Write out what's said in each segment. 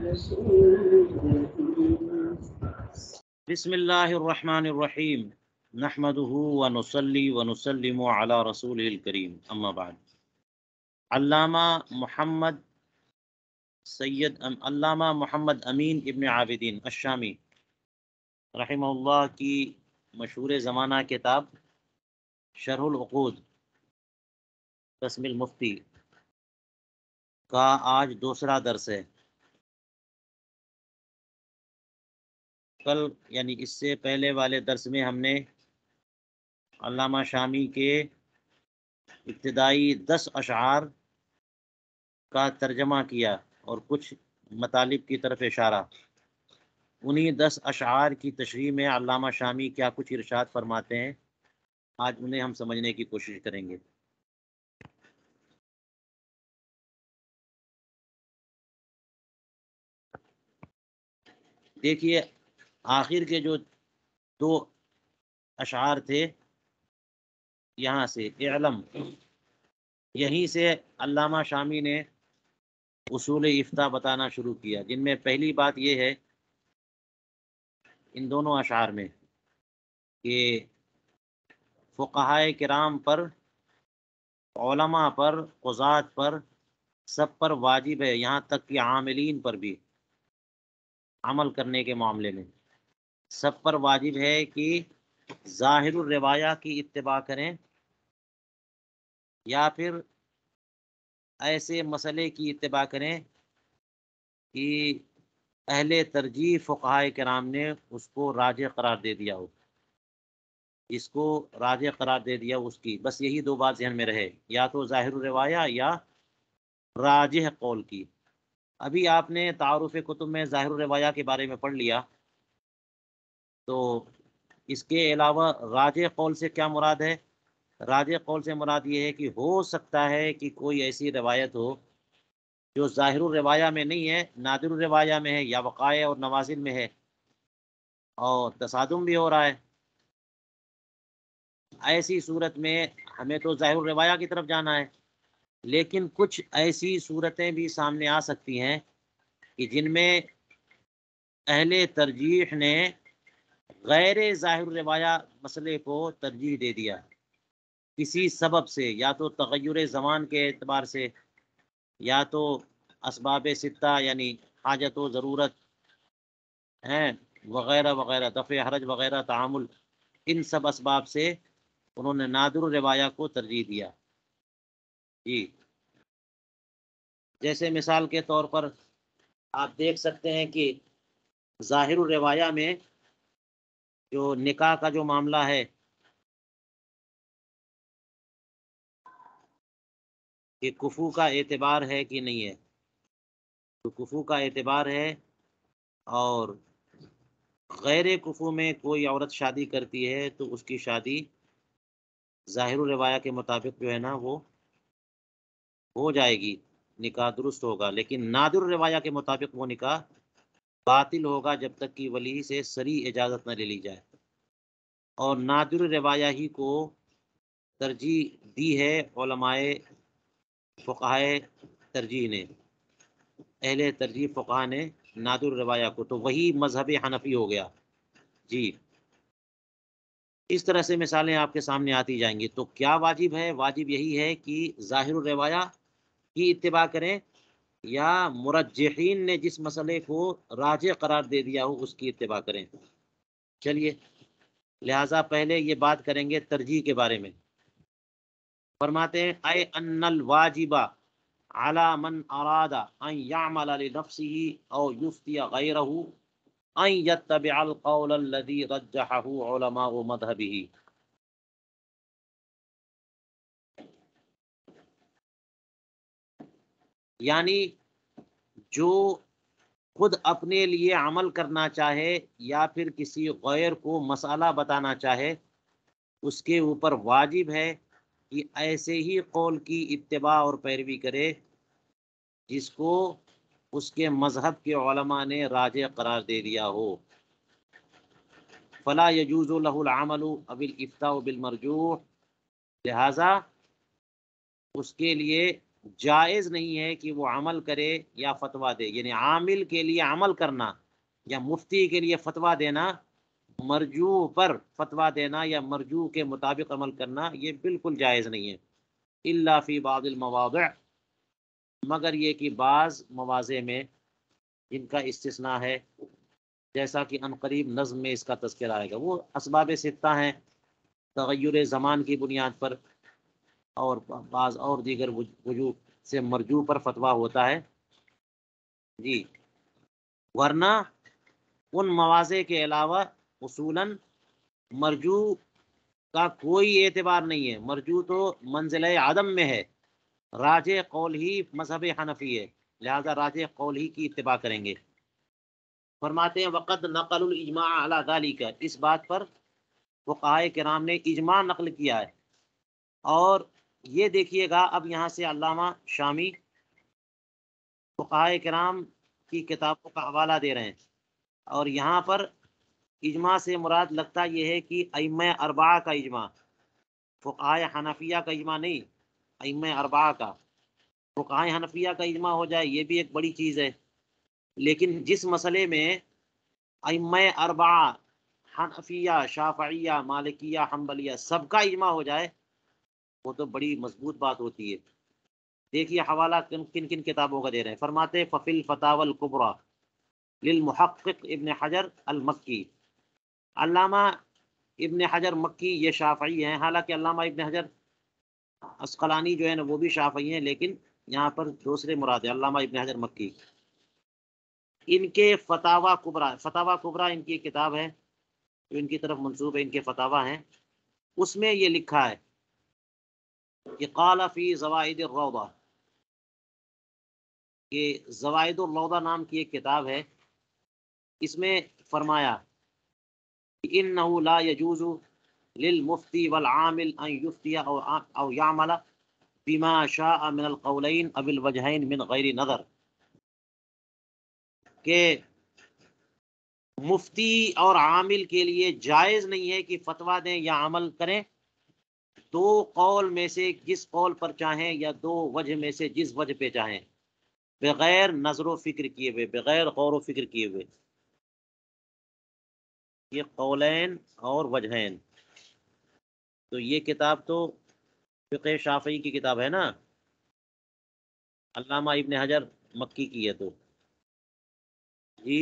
بسم اللہ الرحمن الرحیم نحمده ونصلی ونسلم علی رسولہ الکریم اما بعد۔ علامہ محمد امین ابن عابدین الشامی رحمہ اللہ کی مشہور زمانہ کتاب شرح العقود قسم المفتی کا آج دوسرا درس ہے۔ کل یعنی اس سے پہلے والے درس میں ہم نے علامہ شامی کے ابتدائی 10 اشعار کا ترجمہ کیا اور کچھ مطالب کی طرف اشارہ۔ انہی 10 اشعار کی تشریح میں علامہ شامی کیا کچھ ارشاد فرماتے ہیں، آج انہیں ہم سمجھنے کی کوشش کریں گے۔ دیکھیے آخر کے جو 2 اشعار تھے، یہاں سے اعلم، یہیں سے علامہ شامی نے اصول افتاء بتانا شروع کیا، جن میں پہلی بات یہ ہے ان دونوں اشعار میں کہ فقہائے کرام پر، علماء پر، قضات پر، سب پر واجب ہے، یہاں تک کہ عاملین پر بھی عمل کرنے کے معاملے میں سب پر واجب ہے کہ ظاہر الروایہ کی اتباع کریں یا پھر ایسے مسئلے کی اتباع کریں کہ اہل ترجیح فقہائے کرام نے اس کو راجح قرار دے دیا ہو، اس کو راجح قرار دے دیا اس کی، بس یہی 2 بات ذہن میں رہے، یا تو ظاہر الروایہ یا راجح قول کی۔ ابھی آپ نے تعارف کتب میں ظاہر الروایہ کے بارے میں پڑھ لیا، تو اس کے علاوہ راجح قول سے کیا مراد ہے؟ راجح قول سے مراد یہ ہے کہ ہو سکتا ہے کہ کوئی ایسی روایت ہو جو ظاہر الروایہ میں نہیں ہے، نادر الروایہ میں ہے یا وقائع اور نوازل میں ہے اور تصادم بھی ہو رہا ہے۔ ایسی صورت میں ہمیں تو ظاہر الروایہ کی طرف جانا ہے، لیکن کچھ ایسی صورتیں بھی سامنے آ سکتی ہیں کہ جن میں اہل ترجیح نے غیر ظاہر الروایہ مسئلے کو ترجیح دے دیا کسی سبب سے، یا تو تغیر زمان کے اعتبار سے، یا تو اسباب ستہ یعنی حاجت و ضرورت ہیں وغیرہ وغیرہ، دفع حرج وغیرہ، تعامل، ان سب اسباب سے انہوں نے نادر الروایہ کو ترجیح دیا۔ جی، جیسے مثال کے طور پر آپ دیکھ سکتے ہیں کہ ظاہر الروایہ میں جو نکاح کا جو معاملہ ہے کہ کفو کا اعتبار ہے کہ نہیں ہے، تو کفو کا اعتبار ہے، اور غیر کفو میں کوئی عورت شادی کرتی ہے تو اس کی شادی ظاہر الروایہ کے مطابق جو ہے نا وہ ہو جائے گی، نکاح درست ہوگا، لیکن نادر الروایہ کے مطابق وہ نکاح باطل ہوگا جب تک کہ ولی سے صریح اجازت نہ لے لی جائے۔ اور نادر الروایہ ہی کو ترجیح دی ہے علماء فقہائے ترجیح نے، اہل ترجیح فقہا نے نادر الروایہ کو، تو وہی مذہب حنفی ہو گیا۔ جی، اس طرح سے مثالیں آپ کے سامنے آتی جائیں گی۔ تو کیا واجب ہے؟ واجب یہی ہے کہ ظاہر الروایہ کی اتباع کریں، یا مرجحین نے جس مسئلے کو راجح قرار دے دیا ہو اس کی اتباع کریں۔ چلیے، لہذا پہلے یہ بات کریں گے ترجیح کے بارے میں۔ فرماتے ہیں اے ان الواجب علی من اراد ان یعمل لنفسه او یفتی غیرہ ان یتبع القول الذی رجحہ علماء مذہبہ۔ یعنی جو خود اپنے لیے عمل کرنا چاہے یا پھر کسی غیر کو مسئلہ بتانا چاہے، اس کے اوپر واجب ہے کہ ایسے ہی قول کی اتباع اور پیروی کرے جس کو اس کے مذہب کے علماء نے راجح قرار دے دیا ہو۔ فلا يجوز له العمل اب الافتاء بالمرجوح، لہذا اس کے لیے جائز نہیں ہے کہ وہ عمل کرے یا فتویٰ دے، یعنی عامل کے لیے عمل کرنا یا مفتی کے لیے فتویٰ دینا، مرجوع پر فتویٰ دینا یا مرجوع کے مطابق عمل کرنا، یہ بالکل جائز نہیں ہے، الا فی بعض المواضع، مگر یہ کہ بعض مواضع میں جن کا استثناء ہے، جیسا کہ عنقریب نظم میں اس کا تذکرہ آئے گا۔ وہ اسباب ستہ ہیں، تغیر زمان کی بنیاد پر اور بعض اور دیگر وجوہ سے مرجوع پر فتویٰ ہوتا ہے جی، ورنہ ان مواضع کے علاوہ اصولاً مرجوع کا کوئی اعتبار نہیں ہے، مرجوع تو منزلہ عدم میں ہے، راجح قول ہی مذہب حنفی ہے، لہذا راجح قول ہی کی اتباع کریں گے۔ فرماتے ہیں وقد نقل الاجماع علی ذالک، اس بات پر فقہائے کرام نے اجماع نقل کیا ہے۔ اور یہ دیکھیے گا، اب یہاں سے علامہ شامی فقہائے کرام کی کتابوں کا حوالہ دے رہے ہیں، اور یہاں پر اجماع سے مراد لگتا یہ ہے کہ ائمہ اربعہ کا اجماع، فقہائے حنفیہ کا اجماع نہیں، ائمہ اربعہ کا۔ فقہائے حنفیہ کا اجماع ہو جائے یہ بھی ایک بڑی چیز ہے، لیکن جس مسئلے میں ائمہ اربعہ حنفیہ، شافعیہ، مالکیہ، حنبلیہ سب کا اجماع ہو جائے وہ تو بڑی مضبوط بات ہوتی ہے۔ دیکھیے حوالہ کن کن کتابوں کا دے رہے ہیں۔ فرماتے ففی الفتاوی الکبری للمحقق ابن حجر المکی، علامہ ابن حجر مکی یہ شافعی ہیں، حالانکہ علامہ ابن حجر عسقلانی جو ہے نا وہ بھی شافعی ہیں، لیکن یہاں پر دوسرے مراد ہے، علامہ ابن حجر مکی۔ ان کے فتاوی کبریٰ، فتاوی کبریٰ ان کی کتاب ہے جو ان کی طرف منسوب ہے، ان کے فتاوی ہیں، اس میں یہ لکھا ہے کہ قال فی زوائد الروضہ، کہ زوائد الروضہ نام کی ایک کتاب ہے، اس میں فرمایا کہ انہ لا یجوز للمفتی والعامل ان یفتی او یعمل بما شاء من القولین او الوجہین من غیر نظر، کہ مفتی اور عامل کے لیے جائز نہیں ہے کہ فتویٰ دیں یا عمل کریں دو قول میں سے جس قول پر چاہیں یا دو وجہ میں سے جس وجہ پہ چاہیں، بغیر نظر و فکر کیے ہوئے، بغیر غور و فکر کیے ہوئے۔ یہ قولین اور وجہین، تو یہ کتاب تو فقہ شافعی کی کتاب ہے نا، علامہ ابن حجر مکی کی ہے تو جی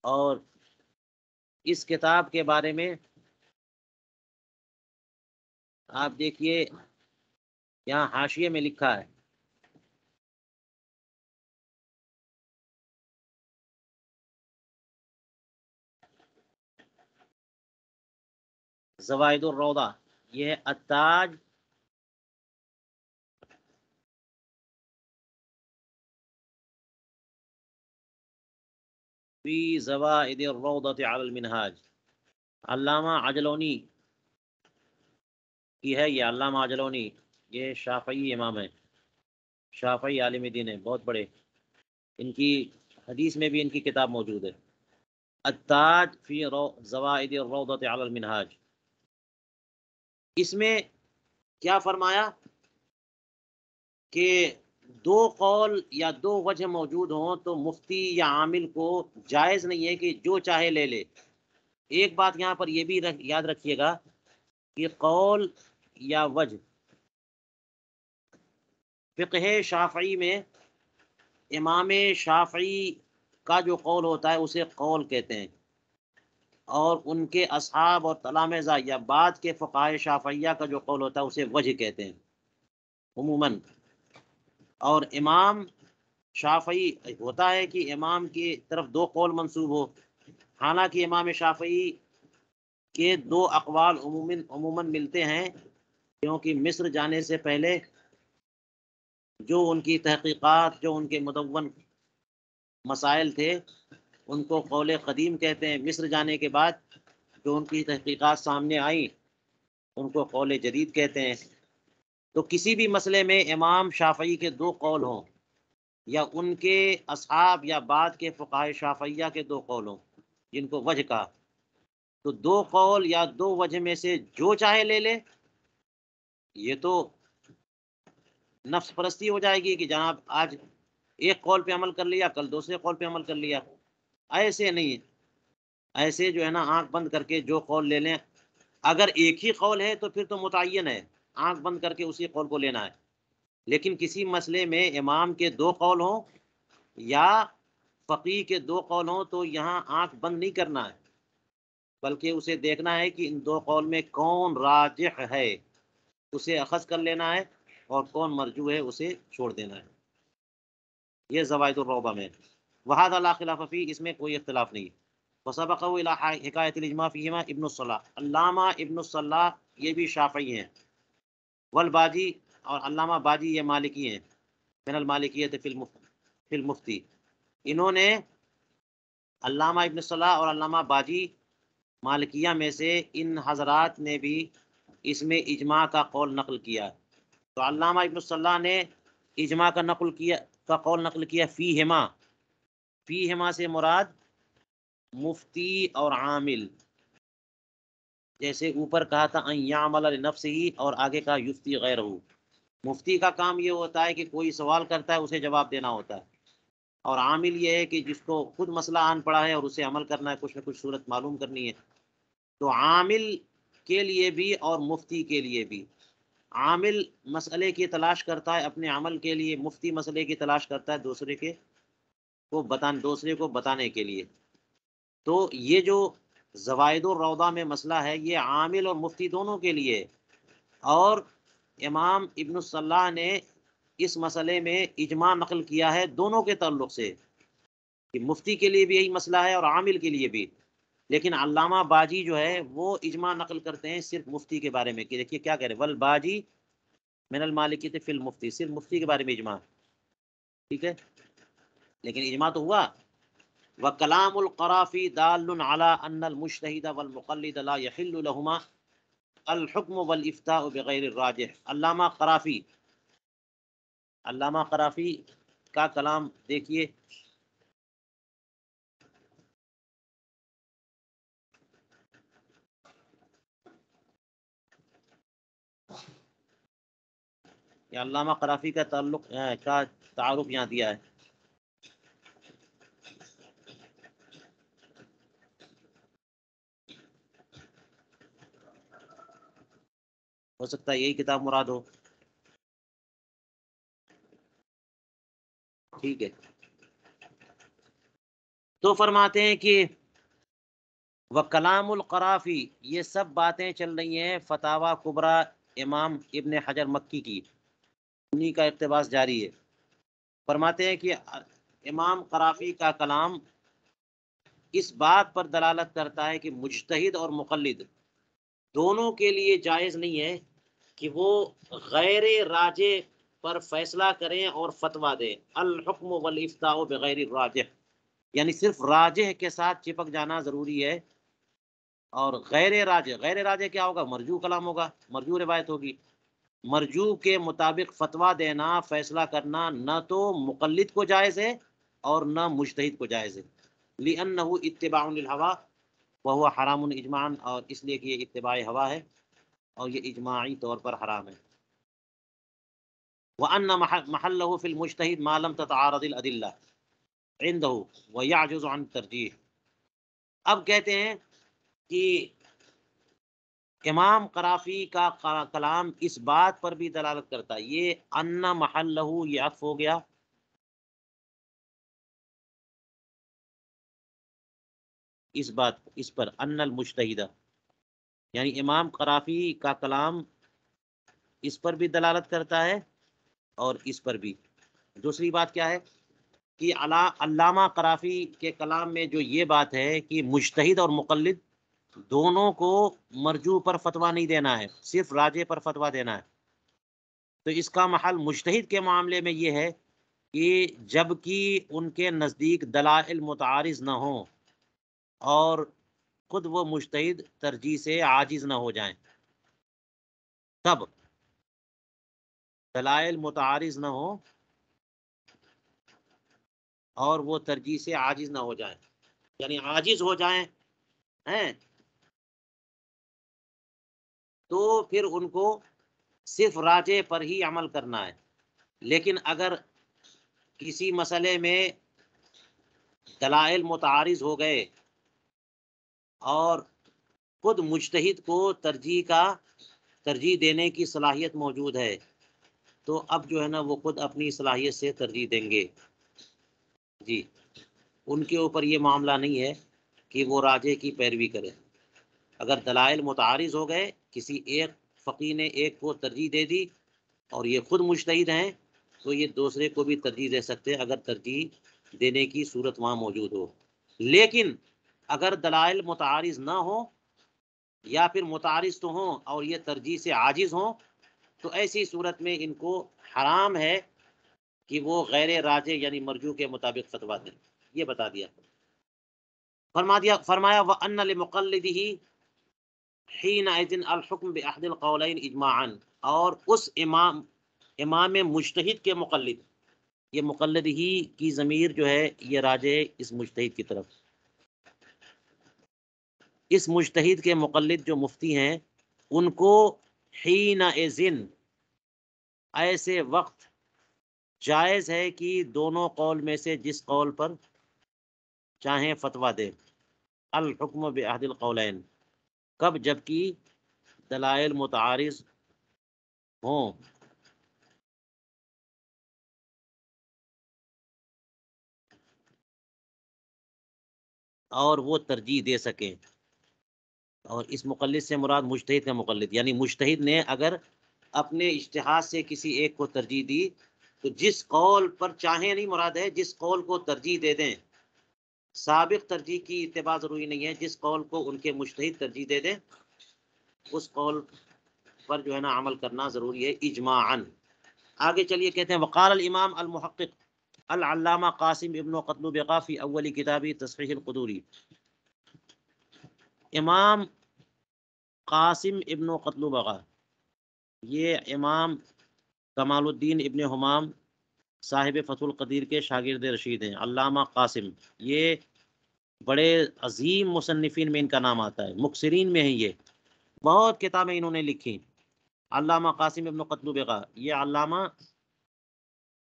اور اس کتاب کے بارے میں آپ دیکھیے یہاں حاشیے میں لکھا ہے زوائد الروضہ، یہ ہے التاج فی زوائد الروضہ علی المنہاج، علامہ عجلونی کی ہے یہ، علامہ عجلونی یہ شافعی امام ہے، شافعی عالم دین ہے بہت بڑے، ان کی حدیث میں بھی ان کی کتاب موجود ہے، التاج فی زوائد الروضہ علی المنہاج۔ اس میں کیا فرمایا کہ دو قول یا دو وجہ موجود ہوں تو مفتی یا عامل کو جائز نہیں ہے کہ جو چاہے لے لے۔ ایک بات یہاں پر یہ بھی یاد رکھیے گا کہ قول یا وجہ فقہ شافعی میں امام شافعی کا جو قول ہوتا ہے اسے قول کہتے ہیں، اور ان کے اصحاب اور تلامذہ یا بعد کے فقہائے شافعیہ کا جو قول ہوتا ہے اسے وجہ کہتے ہیں عموماً۔ اور امام شافعی ہوتا ہے کہ امام کی طرف دو قول منسوب ہو، حالانکہ امام شافعی کے دو اقوال عموماً ملتے ہیں، کیونکہ مصر جانے سے پہلے جو ان کی تحقیقات، جو ان کے مدون مسائل تھے ان کو قول قدیم کہتے ہیں، مصر جانے کے بعد جو ان کی تحقیقات سامنے آئیں ان کو قول جدید کہتے ہیں۔ تو کسی بھی مسئلے میں امام شافعی کے دو قول ہوں یا ان کے اصحاب یا بعد کے فقہائے شافعیہ کے دو قول ہوں جن کو وجہ کا، تو دو قول یا دو وجہ میں سے جو چاہے لے لے، یہ تو نفس پرستی ہو جائے گی کہ جناب آج ایک قول پہ عمل کر لیا، کل دوسرے قول پہ عمل کر لیا. ایسے نہیں، ایسے جو ہے نا آنکھ بند کر کے جو قول لے لیں. اگر ایک ہی قول ہے تو پھر تو متعین ہے، آنکھ بند کر کے اسی قول کو لینا ہے. لیکن کسی مسئلے میں امام کے دو قول ہوں یا فقیہ کے دو قول ہوں تو یہاں آنکھ بند نہیں کرنا ہے، بلکہ اسے دیکھنا ہے کہ ان دو قول میں کون راجح ہے، اسے اخذ کر لینا ہے، اور کون مرجوح ہے اسے چھوڑ دینا ہے. یہ زوائد الروبہ میں. وہذا لا خلاف فی، اس میں کوئی اختلاف نہیں. وسبقہ الی حکایت الاجماع فیہما ابن الصلاح، علامہ ابن الصلاح یہ بھی شافعی ہیں. والباجی، اور علامہ باجی یہ مالکی ہیں. من المالکیت فی المفتی، انہوں نے علامہ ابن الصلاح اور علامہ باجی مالکیہ میں سے ان حضرات نے بھی اس میں اجماع کا قول نقل کیا. تو علامہ ابن الصلاح نے اجماع کا قول نقل کیا فیہما. فیہما سے مراد مفتی اور عامل، جیسے اوپر کہا تھا ان یعمل لنفسہ، اور آگے کہا یفتی غیرہ. مفتی کا کام یہ ہوتا ہے کہ کوئی سوال کرتا ہے اسے جواب دینا ہوتا ہے، اور عامل یہ ہے کہ جس کو خود مسئلہ آن پڑا ہے اور اسے عمل کرنا ہے، کچھ نہ کچھ صورت معلوم کرنی ہے. تو عامل کے لیے بھی اور مفتی کے لیے بھی، عامل مسئلے کی تلاش کرتا ہے اپنے عمل کے لیے، مفتی مسئلے کی تلاش کرتا ہے دوسرے کو بتانے کے لیے. تو یہ جو زوائد الروضہ میں مسئلہ ہے یہ عامل اور مفتی دونوں کے لیے، اور امام ابن الصلاح نے اس مسئلے میں اجماع نقل کیا ہے دونوں کے تعلق سے، کہ مفتی کے لیے بھی یہی مسئلہ ہے اور عامل کے لیے بھی. لیکن علامہ باجی جو ہے وہ اجماع نقل کرتے ہیں صرف مفتی کے بارے میں، کہ دیکھیے کیا کہہ رہے ہیں، والباجی من المالکیۃ فی المفتی، صرف مفتی کے بارے میں اجماع. ٹھیک ہے، لیکن اجماع تو ہوا. وکلام القرافی دال علی ان المجتہد والمقلد لا یحل لہما الحکم والافتاء بغیر الراجح. علامہ قرافی کا کلام دیکھیے. یہ علامہ قرافی کا تعارف یہاں دیا ہے. ہو سکتا ہے یہی کتاب مراد ہو. ٹھیک ہے، تو فرماتے ہیں کہ وکلام القرافی، یہ سب باتیں چل رہی ہیں فتاوی کبریٰ امام ابن حجر مکی کی، انہی کا اقتباس جاری ہے. فرماتے ہیں کہ امام قرافی کا کلام اس بات پر دلالت کرتا ہے کہ مجتہد اور مقلد دونوں کے لیے جائز نہیں ہے کہ وہ غیر راجح پر فیصلہ کریں اور فتویٰ دیں. الحکم والافتاء بغیر الراجح، یعنی صرف راجح کے ساتھ چپک جانا ضروری ہے، اور غیر راجح کیا ہوگا؟ مرجوع کلام ہوگا، مرجوع روایت ہوگی. مرجوع کے مطابق فتویٰ دینا، فیصلہ کرنا نہ تو مقلد کو جائز ہے اور نہ مجتہد کو جائز ہے. لِأَنَّهُ اتباع للہوا وهو حرام اجماعاً، اور اس لیے کہ یہ اتباع ہوا ہے اور یہ اجماعی طور پر حرام ہے. وَأَنَّ مَحَلَّهُ فِي الْمُجْتَهِدِ مَا لَمْ تَتَعَارَضِ الْأَدِلَّةُ عِنْدَهُ وَيَعْجُزُ عَنْ التَّرْجِيحِ. اب کہتے ہیں کہ امام قرافی کا کلام اس بات پر بھی دلالت کرتا ہے، یہ ان محلہ، یہ عطف ہو گیا اس پر ان المجتہدہ، یعنی امام قرافی کا کلام اس پر بھی دلالت کرتا ہے اور اس پر بھی. دوسری بات کیا ہے کہ علامہ قرافی کے کلام میں جو یہ بات ہے کہ مجتہد اور مقلد دونوں کو مرجوع پر فتویٰ نہیں دینا ہے، صرف راجح پر فتویٰ دینا ہے. تو اس کا محل مجتہد کے معاملے میں یہ ہے کہ جب کہ ان کے نزدیک دلائل متعارض نہ ہوں اور خود وہ مجتہد ترجیح سے عاجز نہ ہو جائیں، تب دلائل متعارض نہ ہوں اور وہ ترجیح سے عاجز نہ ہو جائیں، یعنی عاجز ہو جائیں ہیں تو پھر ان کو صرف راجح پر ہی عمل کرنا ہے. لیکن اگر کسی مسئلے میں دلائل متعارض ہو گئے اور خود مجتہد کو ترجیح دینے کی صلاحیت موجود ہے تو اب جو ہے نا وہ خود اپنی صلاحیت سے ترجیح دیں گے. جی ان کے اوپر یہ معاملہ نہیں ہے کہ وہ راجح کی پیروی کرے. اگر دلائل متعارض ہو گئے، کسی ایک فقیہ نے ایک کو ترجیح دے دی اور یہ خود مجتہد ہیں تو یہ دوسرے کو بھی ترجیح دے سکتے اگر ترجیح دینے کی صورت وہاں موجود ہو. لیکن اگر دلائل متعارض نہ ہو یا پھر متعارض تو ہوں اور یہ ترجیح سے عاجز ہوں تو ایسی صورت میں ان کو حرام ہے کہ وہ غیر راجح یعنی مرجوح کے مطابق فتویٰ دیں. یہ بتا دیا. فرمایا وَأَنَّ لِمُقَلِّدِهِ حِينَئِذٍ الْحُكْمُ بِأَحْدِ الْقَوْلَيْنِ اِجْمَاعًا، اور اس امام مجتہد کے مقلد، یہ مقلد ہی کی ضمیر جو ہے یہ راجع اس مجتہد کی طرف. اس مجتہد کے مقلد جو مفتی ہیں ان کو حِينَئِذٍ ایسے وقت جائز ہے کہ دونوں قول میں سے جس قول پر چاہیں فتویٰ دے. الحکم بأحد القولین، کب؟ جبکہ دلائل متعارض ہوں. اور وہ ترجیح دے سکیں. اور اس مقلد سے مراد مجتہد کا مقلد، یعنی مجتہد نے اگر اپنے اجتہاد سے کسی ایک کو ترجیح دی تو جس قول پر چاہیں نہیں مراد ہے، جس قول کو ترجیح دے دیں. سابق ترجیح کی اتباع ضروری نہیں ہے، جس قول کو ان کے مجتہد ترجیح دے دیں اس قول پر جو ہے نا عمل کرنا ضروری ہے اجماعاً. آگے چلیے کہتے ہیں وقال الامام المحقق العلامہ قاسم ابن قتلبغہ فی اول کتابی تصحیح القدوری. امام قاسم ابن قتلبغہ یہ امام کمال الدین ابن حمام صاحب فتح القدیر کے شاگرد رشید ہیں. علامہ قاسم یہ بڑے عظیم مصنفین میں ان کا نام آتا ہے، مکثرین میں ہیں، یہ بہت کتابیں انہوں نے لکھی. علامہ قاسم ابن قتلبغہ یہ علامہ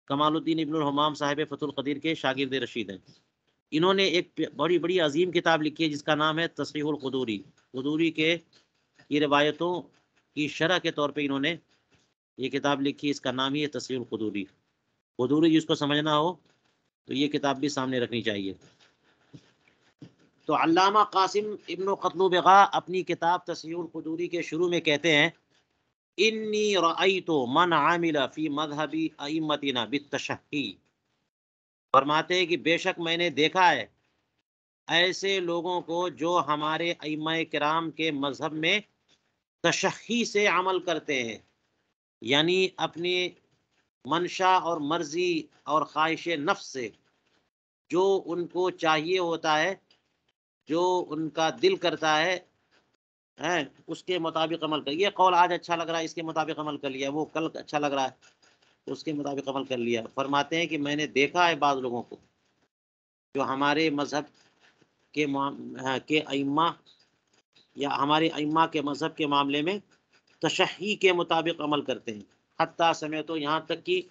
کمال الدین ابن الحمام صاحب فتح القدیر کے شاگرد رشید ہیں. انہوں نے ایک بڑی عظیم کتاب لکھی ہے جس کا نام ہے تصحیح القدوری. قدوری کے یہ روایتوں کی شرح کے طور پہ انہوں نے یہ کتاب لکھی، اس کا نام ہی ہے تصحیح القدوری. قدوری جس کو سمجھنا ہو تو یہ کتاب بھی سامنے رکھنی چاہیے. تو علامہ قاسم ابن قتلبغہ اپنی کتاب تصحیح القدوری کے شروع میں کہتے ہیں انی رأیت من عامل فی مذہب ائمتنا بالتشہی. فرماتے ہیں کہ بے شک میں نے دیکھا ہے ایسے لوگوں کو جو ہمارے ائمہ کرام کے مذہب میں تشہی سے عمل کرتے ہیں، یعنی اپنی منشا اور مرضی اور خواہش نفس سے جو ان کو چاہیے ہوتا ہے، جو ان کا دل کرتا ہے اس کے مطابق عمل کر. یہ قول آج اچھا لگ رہا ہے اس کے مطابق عمل کر لیا، وہ کل اچھا لگ رہا ہے اس کے مطابق عمل کر لیا. فرماتے ہیں کہ میں نے دیکھا ہے بعض لوگوں کو جو ہمارے مذہب کے ائمہ یا ہمارے ائمہ کے مذہب کے معاملے میں تشہی کے مطابق عمل کرتے ہیں. حتیٰ سمعت، یہاں تک کہ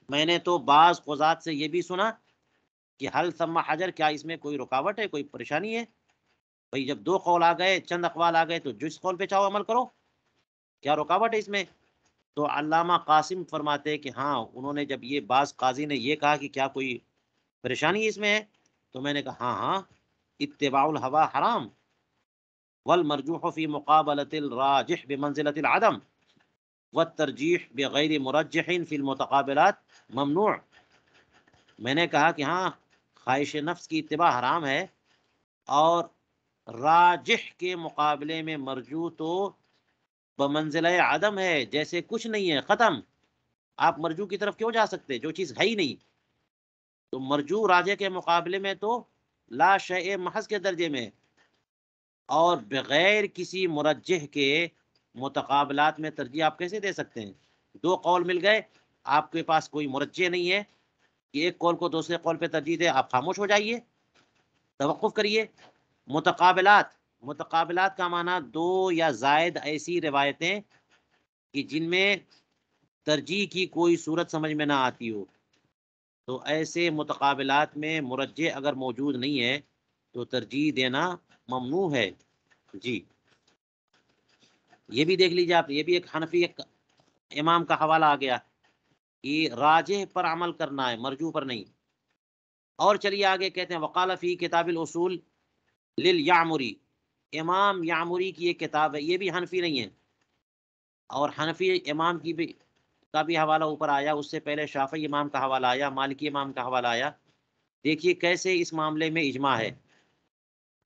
میں نے تو بعض قضات سے یہ بھی سنا کہ حل ثم حجر، کیا اس میں کوئی رکاوٹ ہے، کوئی پریشانی ہے؟ بھئی جب دو قول آ گئے، چند اقوال آ گئے تو جس قول پہ چاہو عمل کرو، کیا رکاوٹ ہے اس میں؟ تو علامہ قاسم فرماتے ہیں کہ ہاں، انہوں نے جب یہ بعض قاضی نے یہ کہا کہ کیا کوئی پریشانی اس میں ہے تو میں نے کہا ہاں اتباع الہوا حرام والمرجوح فی مقابلۃ الراجح بمنزلۃ العدم والترجیح بغیر مرجح فی المتقابلات ممنوع. میں نے کہا کہ ہاں خواہش نفس کی اتباع حرام ہے اور راجح کے مقابلے میں مرجوح تو بمنزلہ عدم ہے، جیسے کچھ نہیں ہے، ختم. آپ مرجوح کی طرف کیوں جا سکتے جو چیز ہے ہی نہیں؟ تو مرجوح راجح کے مقابلے میں تو لا شیء محض کے درجے میں، اور بغیر کسی مرجح کے متقابلات میں ترجیح آپ کیسے دے سکتے ہیں؟ دو قول مل گئے، آپ کے پاس کوئی مرجح نہیں ہے کہ ایک قول کو دوسرے قول پہ ترجیح دے، آپ خاموش ہو جائیے، توقف کریے. متقابلات متقابلات کا معنی دو یا زائد ایسی روایتیں کہ جن میں ترجیح کی کوئی صورت سمجھ میں نہ آتی ہو، تو ایسے متقابلات میں مرجح اگر موجود نہیں ہے تو ترجیح دینا ممنوع ہے۔ جی، یہ بھی دیکھ لیجیے آپ، یہ بھی ایک حنفی ایک امام کا حوالہ آ گیا کہ راجح پر عمل کرنا ہے، مرجوح پر نہیں۔ اور چلیے آگے کہتے ہیں وقال فی کتاب الاصول للیعمری، امام یعمری کی ایک کتاب ہے، یہ بھی حنفی نہیں ہے، اور حنفی امام کی بھی کا بھی حوالہ اوپر آیا، اس سے پہلے شافعی امام کا حوالہ آیا، مالکی امام کا حوالہ آیا۔ دیکھیے کیسے اس معاملے میں اجماع ہے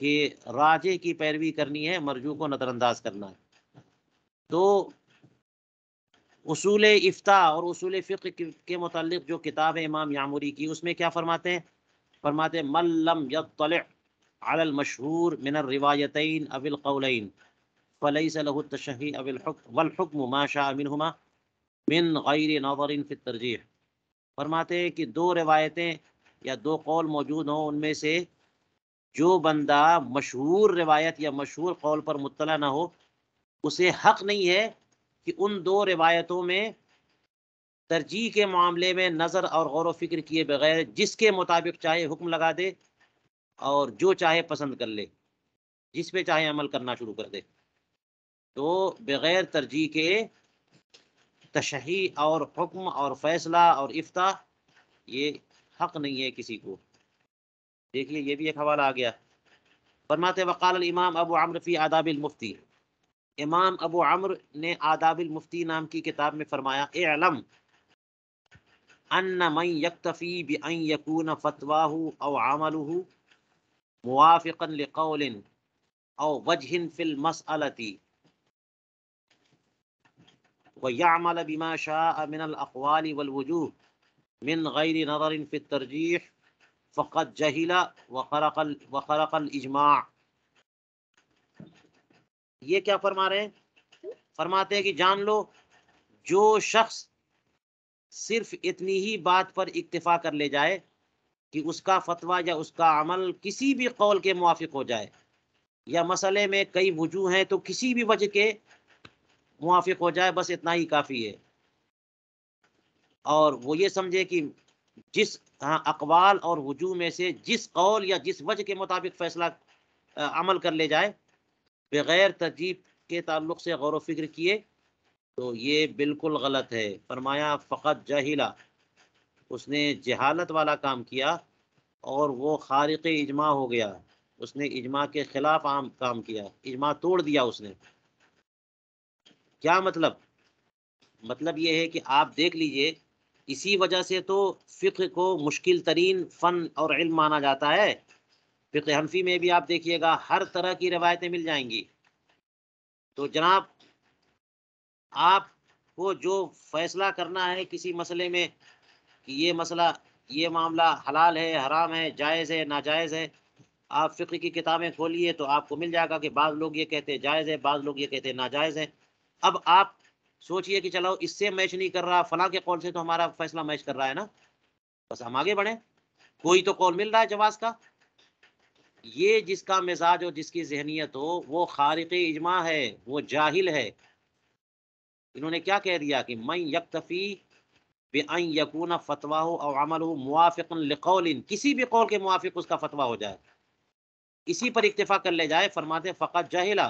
کہ راجح کی پیروی کرنی ہے، مرجوح کو نظر انداز کرنا ہے۔ تو اصول افتاء اور اصول فقہ کے متعلق جو کتاب ہے امام یعمری کی، اس میں کیا فرماتے ہیں؟ فرماتے ہیں من لم یطلع علی المشہور من الروایتین او القولین فلیس له التشہی او الحکم والحکم ما شاء منہما من غیر نظر فی الترجیح۔ فرماتے ہیں کہ دو روایتیں یا دو قول موجود ہوں، ان میں سے جو بندہ مشہور روایت یا مشہور قول پر مطلع نہ ہو، اسے حق نہیں ہے کہ ان دو روایتوں میں ترجیح کے معاملے میں نظر اور غور و فکر کیے بغیر جس کے مطابق چاہے حکم لگا دے اور جو چاہے پسند کر لے، جس پہ چاہے عمل کرنا شروع کر دے۔ تو بغیر ترجیح کے تشہیح اور حکم اور فیصلہ اور افتاء یہ حق نہیں ہے کسی کو۔ دیکھیے یہ بھی ایک حوالہ آ گیا۔ فرماتے وقال الامام ابو عمرو فی آداب المفتی، امام ابو عمرو نے آداب المفتی نام کی کتاب میں فرمایا اعلم ان من یکتفی بان یکون فتواہ او عملہ موافقا لقول او وجہ فی المسألة ویعمل بما شاء من الاقوال والوجوہ من غیر نظر فی الترجیح فقد جہل وخرق الاجماع۔ یہ کیا فرما رہے ہیں؟ فرماتے ہیں کہ جان لو، جو شخص صرف اتنی ہی بات پر اکتفا کر لے جائے کہ اس کا فتویٰ یا اس کا عمل کسی بھی قول کے موافق ہو جائے، یا مسئلے میں کئی وجوہ ہیں تو کسی بھی وجہ کے موافق ہو جائے، بس اتنا ہی کافی ہے، اور وہ یہ سمجھے کہ جس اقوال اور وجوہ میں سے جس قول یا جس وجہ کے مطابق فیصلہ عمل کر لے جائے بغیر ترجیح کے تعلق سے غور و فکر کیے، تو یہ بالکل غلط ہے۔ فرمایا فقط جاہلا، اس نے جہالت والا کام کیا اور وہ خارق اجماع ہو گیا، اس نے اجماع کے خلاف عام کام کیا، اجماع توڑ دیا اس نے۔ کیا مطلب؟ مطلب یہ ہے کہ آپ دیکھ لیجئے، اسی وجہ سے تو فقہ کو مشکل ترین فن اور علم مانا جاتا ہے۔ فقہ حنفی میں بھی آپ دیکھیے گا ہر طرح کی روایتیں مل جائیں گی، تو جناب آپ کو جو فیصلہ کرنا ہے کسی مسئلے میں کہ یہ مسئلہ، یہ معاملہ حلال ہے، حرام ہے، جائز ہے، ناجائز ہے، آپ فقہ کی کتابیں کھولیے تو آپ کو مل جائے گا کہ بعض لوگ یہ کہتے ہیں جائز ہے، بعض لوگ یہ کہتے ہیں ناجائز ہے۔ اب آپ سوچئے کہ چلو اس سے میچ نہیں کر رہا، فلاں کے قول سے تو ہمارا فیصلہ میچ کر رہا ہے نا، بس ہم آگے بڑھیں، کوئی تو قول مل رہا ہے جواز کا۔ یہ جس کا مزاج اور جس کی ذہنیت ہو وہ خارق اجماع ہے، وہ جاہل ہے۔ انہوں نے کیا کہہ دیا کہ من یکتفی بأن یکون فتواہ او عملہ موافقا لقول، کسی بھی قول کے موافق اس کا فتویٰ ہو جائے، اسی پر اکتفا کر لے جائے، فرماتے فقط جاہلا،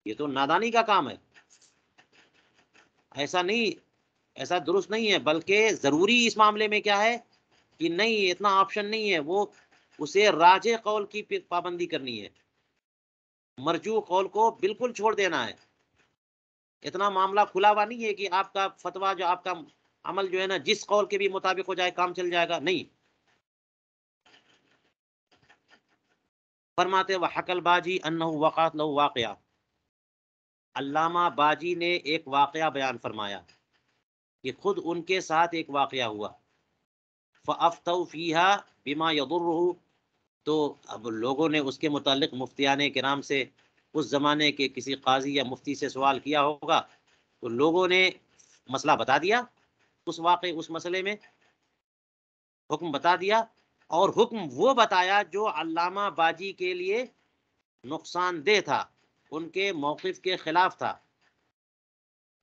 یہ تو نادانی کا کام ہے۔ ایسا نہیں، ایسا درست نہیں ہے، بلکہ ضروری اس معاملے میں کیا ہے کہ نہیں، اتنا آپشن نہیں ہے، وہ اسے راجح قول کی پابندی کرنی ہے، مرجوح قول کو بالکل چھوڑ دینا ہے۔ اتنا معاملہ کھلا ہوا نہیں ہے کہ آپ کا فتویٰ جو آپ کا عمل جو ہے نا جس قول کے بھی مطابق ہو جائے کام چل جائے گا، نہیں۔ فرماتے وحق الباجی انہ وقعت له واقعہ، علامہ باجی نے ایک واقعہ بیان فرمایا کہ خود ان کے ساتھ ایک واقعہ ہوا، فافتوا فیہا بما یضرہ، تو اب لوگوں نے اس کے متعلق مفتیان کرام سے، اس زمانے کے کسی قاضی یا مفتی سے سوال کیا ہوگا، تو لوگوں نے مسئلہ بتا دیا، اس مسئلے میں حکم بتا دیا، اور حکم وہ بتایا جو علامہ باجی کے لیے نقصان دہ تھا، ان کے موقف کے خلاف تھا،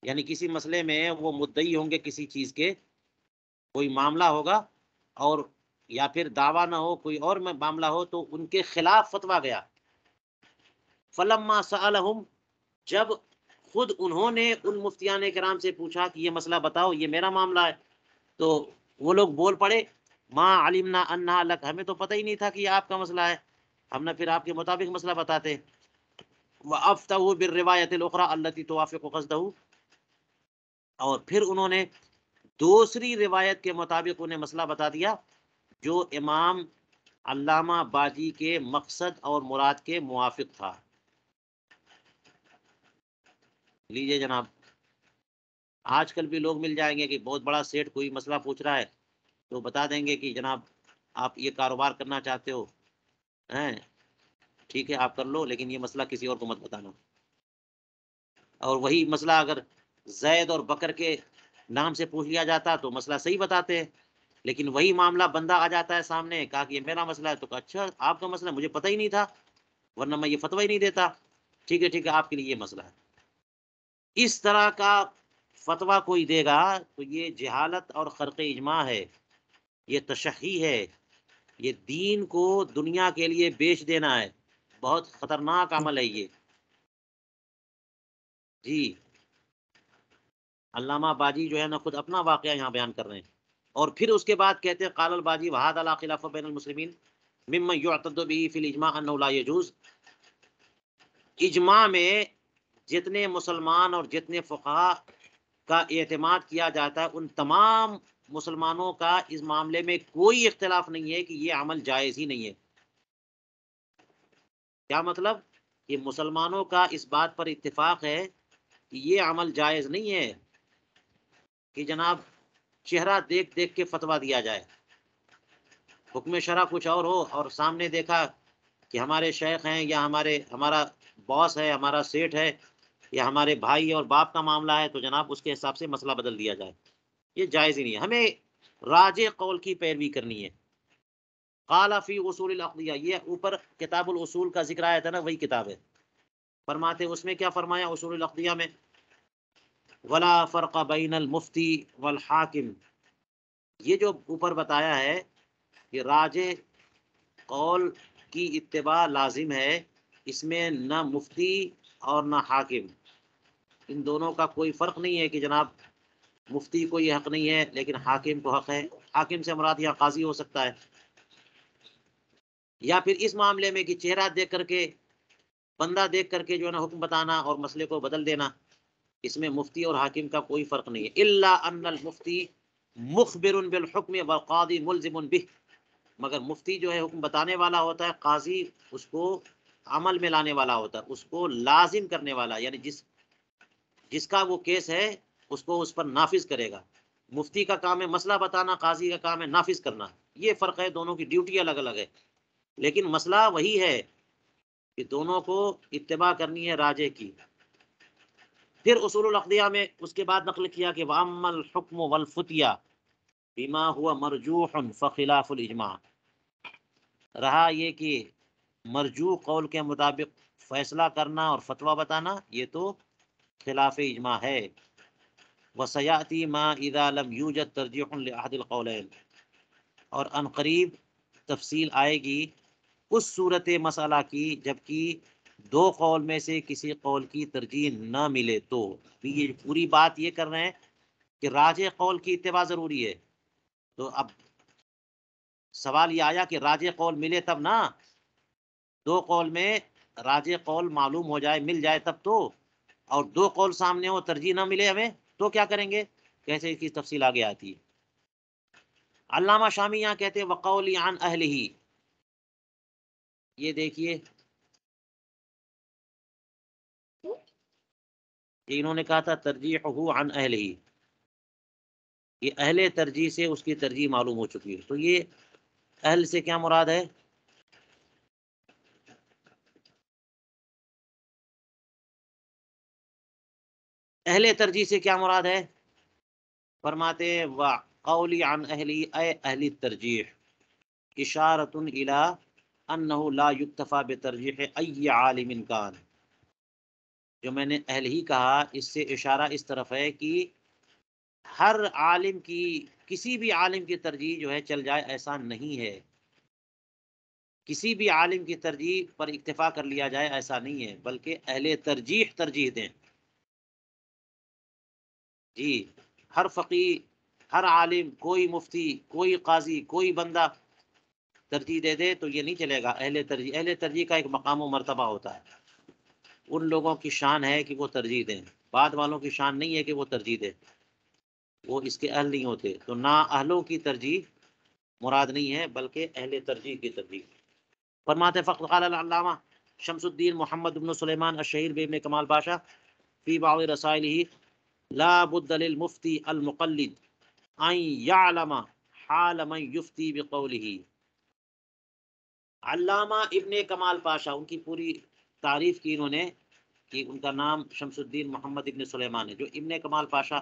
یعنی کسی مسئلے میں وہ مدعی ہوں گے کسی چیز کے، کوئی معاملہ ہوگا اور یا پھر دعویٰ نہ ہو کوئی اور معاملہ ہو تو ان کے خلاف فتویٰ گیا. فلما سألہم، جب خود انہوں نے ان مفتیان کرام سے پوچھا کہ یہ مسئلہ بتاؤ، یہ میرا معاملہ ہے، تو وہ لوگ بول پڑے ما علمنا انہا لک، ہمیں تو پتہ ہی نہیں تھا کہ یہ آپ کا مسئلہ ہے، ہم نے پھر آپ کے مطابق مسئلہ بتاتے. وَأَفْتَوْا بِالرِّوَایَةِ الْأُخْرَى الَّتِي تُوَافِقُ قَصْدَهُ، اور پھر انہوں نے دوسری روایت کے مطابق انہیں مسئلہ بتا دیا جو امام علامہ باجی کے مقصد اور مراد کے موافق تھا. لیجئے جناب، آج کل بھی لوگ مل جائیں گے کہ بہت بڑا سیٹ کوئی مسئلہ پوچھ رہا ہے تو بتا دیں گے کہ جناب آپ یہ کاروبار کرنا چاہتے ہو، ٹھیک ہے آپ کر لو، لیکن یہ مسئلہ کسی اور کو مت بتانا. اور وہی مسئلہ اگر زید اور بکر کے نام سے پوچھ لیا جاتا تو مسئلہ صحیح بتاتے ہیں، لیکن وہی معاملہ بندہ آ جاتا ہے سامنے، کہا کہ یہ میرا مسئلہ ہے، تو کہا اچھا آپ کا مسئلہ مجھے پتہ ہی نہیں تھا، ورنہ میں یہ فتویٰ ہی نہیں دیتا، ٹھیک ہے آپ کے لیے یہ مسئلہ ہے. اس طرح کا فتویٰ کوئی دے گا تو یہ جہالت اور خرق اجماع ہے، یہ تشہی ہے، یہ دین کو دنیا کے لیے بیچ دینا ہے، بہت خطرناک عمل ہے یہ. جی علامہ باجی جو ہے نا خود اپنا واقعہ یہاں بیان کر رہے ہیں، اور پھر اس کے بعد کہتے ہیں قال الباجی وہذا لا خلاف بین المسلمین ممن یعتد به فی الاجماع انه لا يجوز. اجماع میں جتنے مسلمان اور جتنے فقہا کا اعتماد کیا جاتا ہے ان تمام مسلمانوں کا اس معاملے میں کوئی اختلاف نہیں ہے کہ یہ عمل جائز ہی نہیں ہے. کیا مطلب؟ کہ مسلمانوں کا اس بات پر اتفاق ہے کہ یہ عمل جائز نہیں ہے کہ جناب چہرہ دیکھ دیکھ کے فتویٰ دیا جائے. حکم شرع کچھ اور ہو اور سامنے دیکھا کہ ہمارے شیخ ہیں یا ہمارا باس ہے، ہمارا سیٹ ہے یا ہمارے بھائی اور باپ کا معاملہ ہے تو جناب اس کے حساب سے مسئلہ بدل دیا جائے، یہ جائز ہی نہیں ہے. ہمیں راجح قول کی پیروی کرنی ہے. قال فی اصول العقدیہ، یہ اوپر کتاب الاصول کا ذکر آیا تھا نا، وہی کتاب ہے. فرماتے اس میں کیا فرمایا اصول العقدیہ میں؟ ولا فرق بین المفتی والحاکم، یہ جو اوپر بتایا ہے کہ راجح قول کی اتباع لازم ہے، اس میں نہ مفتی اور نہ حاکم، ان دونوں کا کوئی فرق نہیں ہے کہ جناب مفتی کو یہ حق نہیں ہے لیکن حاکم کو حق ہے. حاکم سے مراد یہاں قاضی ہو سکتا ہے، یا پھر اس معاملے میں کہ چہرہ دیکھ کر کے، بندہ دیکھ کر کے جو ہے نا حکم بتانا اور مسئلے کو بدل دینا، اس میں مفتی اور حاکم کا کوئی فرق نہیں ہے. الا ان المفتی مخبر بالحکم والقاضی ملزم به، مگر مفتی جو ہے حکم بتانے والا ہوتا ہے، قاضی اس کو عمل میں لانے والا ہوتا ہے، اس کو لازم کرنے والا، یعنی جس کا وہ کیس ہے اس کو اس پر نافذ کرے گا. مفتی کا کام ہے مسئلہ بتانا، قاضی کا کام ہے نافذ کرنا. یہ فرق ہے، دونوں کی ڈیوٹی الگ الگ ہے، لیکن مسئلہ وہی ہے کہ دونوں کو اتباع کرنی ہے راجح کی. پھر اصول العقدیہ میں اس کے بعد نقل کیا کہ وَأَمَّا الْحُكْمُ وَالْفُتْيَا بِمَا هُوَ مَرْجُوحٌ فَخِلَافُ الْإِجْمَاعِ، رہا یہ کہ مرجوح قول کے مطابق فیصلہ کرنا اور فتویٰ بتانا یہ تو خلاف اجماع ہے. وَسَيَأْتِي مَا إِذَا لَمْ يُوجَدْ تَرْجِيحٌ لِأَحَدِ الْقَوْلَيْنِ، اور ان قریب تفصیل آئے گی اس صورت مسئلہ کی جبکہ دو قول میں سے کسی قول کی ترجیح نہ ملے تو. یہ پوری بات یہ کر رہے ہیں کہ راجح قول کی اتباع ضروری ہے. تو اب سوال یہ آیا کہ راجح قول ملے تب نا، دو قول میں راجح قول معلوم ہو جائے، مل جائے تب تو، اور دو قول سامنے ہو ترجیح نہ ملے ہمیں تو کیا کریں گے؟ کیسے اس کی تفصیل آگے آتی ہے. علامہ شامی یہاں کہتے ہیں وقولی عن اہلہ، یہ دیکھیے انہوں نے کہا تھا ترجیحہ عن اہلہ، یہ اہل ترجیح سے اس کی ترجیح معلوم ہو چکی ہے. تو یہ اہل سے کیا مراد ہے؟ اہل ترجیح سے کیا مراد ہے؟ فرماتے وقولی عن اہلی اے اہل ترجیح اشارۃ الی انہ لا یکتفا بترجیح ای عالم کان، جو میں نے اہل ہی کہا اس سے اشارہ اس طرف ہے کہ ہر عالم کی، کسی بھی عالم کی ترجیح جو ہے چل جائے، ایسا نہیں ہے. کسی بھی عالم کی ترجیح پر اکتفا کر لیا جائے ایسا نہیں ہے، بلکہ اہل ترجیح ترجیح دیں. جی، ہر فقیہ، ہر عالم، کوئی مفتی، کوئی قاضی، کوئی بندہ ترجیح دے دے تو یہ نہیں چلے گا. اہل ترجیح کا ایک مقام و مرتبہ ہوتا ہے. ان لوگوں کی شان ہے کہ وہ ترجیح دیں، بعد والوں کی شان نہیں ہے کہ وہ ترجیح دیں، وہ اس کے اہل نہیں ہوتے. تو نا اہلوں کی ترجیح مراد نہیں ہے، بلکہ اہل ترجیح کی ترجیح. فرماتے فقط قال العلامہ شمس الدین محمد بن سلیمان الشہیر بن کمال پاشا فی بعض رسائلہ لا بد للمفتی المقلد ان یعلم حال من یفتی بقولہ. علامہ ابن کمال پاشا، ان کی پوری تعریف کی انہوں نے کہ ان کا نام شمس الدین محمد ابن سلیمان ہے، جو ابن کمال پاشا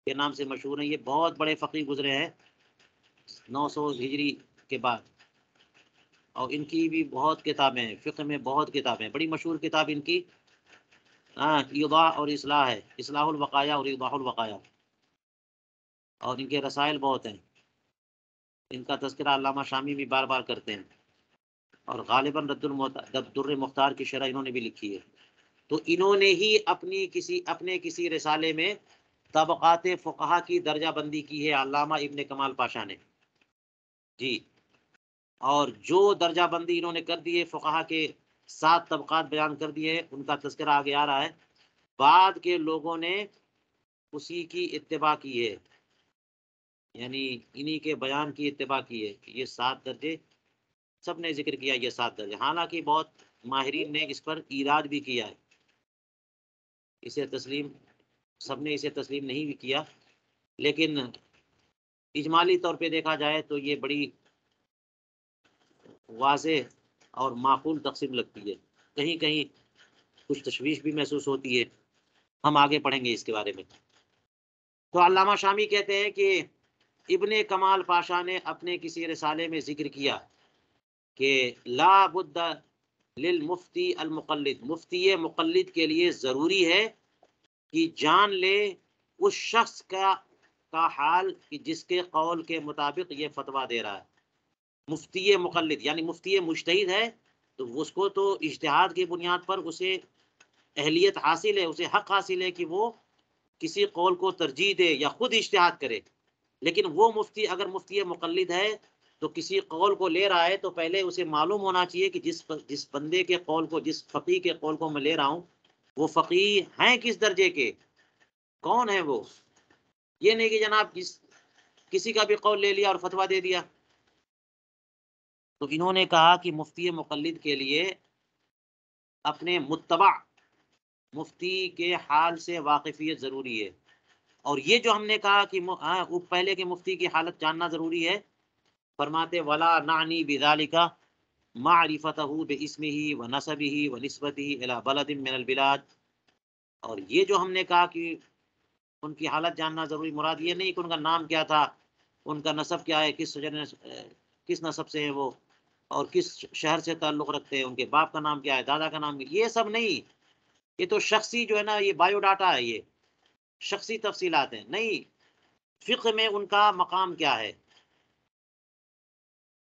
کے نام سے مشہور ہیں. یہ بہت بڑے فقیہ گزرے ہیں 900 ہجری کے بعد، اور ان کی بھی بہت کتابیں ہیں، فقہ میں بہت کتابیں ہیں. بڑی مشہور کتاب ان کی ایضاح اور اصلاح ہے، اصلاح الوقایا اور ایضاح الوقایا، اور ان کے رسائل بہت ہیں. ان کا تذکرہ علامہ شامی بھی بار بار کرتے ہیں، اور غالباً در مختار کی شرح انہوں نے بھی لکھی ہے. تو انہوں نے ہی اپنے کسی رسالے میں طبقات فقہا کی درجہ بندی کی ہے، علامہ ابن کمال پاشا نے. جی، اور جو درجہ بندی انہوں نے کر دی ہے، فقہا کے 7 طبقات بیان کر دیے ہیں، ان کا تذکرہ آگے آ رہا ہے. بعد کے لوگوں نے اسی کی اتباع کی ہے، یعنی انہی کے بیان کی اتباع کی ہے کہ یہ 7 درجے سب نے ذکر کیا، یہ 7 درجے. حالانکہ بہت ماہرین نے اس پر ایراد بھی کیا ہے، اسے تسلیم، سب نے اسے تسلیم نہیں بھی کیا، لیکن اجمالی طور پہ دیکھا جائے تو یہ بڑی واضح اور معقول تقسیم لگتی ہے. کہیں کہیں کچھ تشویش بھی محسوس ہوتی ہے، ہم آگے پڑھیں گے اس کے بارے میں. تو علامہ شامی کہتے ہیں کہ ابن کمال پاشا نے اپنے کسی رسالے میں ذکر کیا کہ لا بد للمفتی المقلد، مفتی مقلد کے لیے ضروری ہے کہ جان لے اس شخص کا حال کہ جس کے قول کے مطابق یہ فتویٰ دے رہا ہے. مفتی مقلد یعنی مفتی مجتہد ہے، تو اس کو تو اجتہاد کی بنیاد پر اسے اہلیت حاصل ہے، اسے حق حاصل ہے کہ وہ کسی قول کو ترجیح دے یا خود اجتہاد کرے. لیکن وہ مفتی اگر مفتی مقلد ہے تو کسی قول کو لے رہا ہے تو پہلے اسے معلوم ہونا چاہیے کہ جس بندے کے قول کو، جس فقیہ کے قول کو میں لے رہا ہوں، وہ فقیہ ہیں کس درجے کے، کون ہے وہ. یہ نہیں کہ جناب کسی کا بھی قول لے لیا اور فتویٰ دے دیا. تو انہوں نے کہا کہ مفتی مقلد کے لیے اپنے متبع مفتی کے حال سے واقفیت ضروری ہے. اور یہ جو ہم نے کہا کہ پہلے کے مفتی کی حالت جاننا ضروری ہے، فرماتے ولا نعنی بذالک معرفتہ باسمہ ونسبہ ونسبتہ الی بلد من البلاد. اور یہ جو ہم نے کہا کہ ان کی حالت جاننا ضروری، مراد یہ نہیں کہ ان کا نام کیا تھا، ان کا نسب کیا ہے، کس نسب سے ہیں وہ، اور کس شہر سے تعلق رکھتے ہیں، ان کے باپ کا نام کیا ہے، دادا کا نام کیا ہے. یہ سب نہیں، یہ تو شخصی جو ہے نا، یہ بایو ڈاٹا ہے، یہ شخصی تفصیلات ہیں. نہیں، فقہ میں ان کا مقام کیا ہے،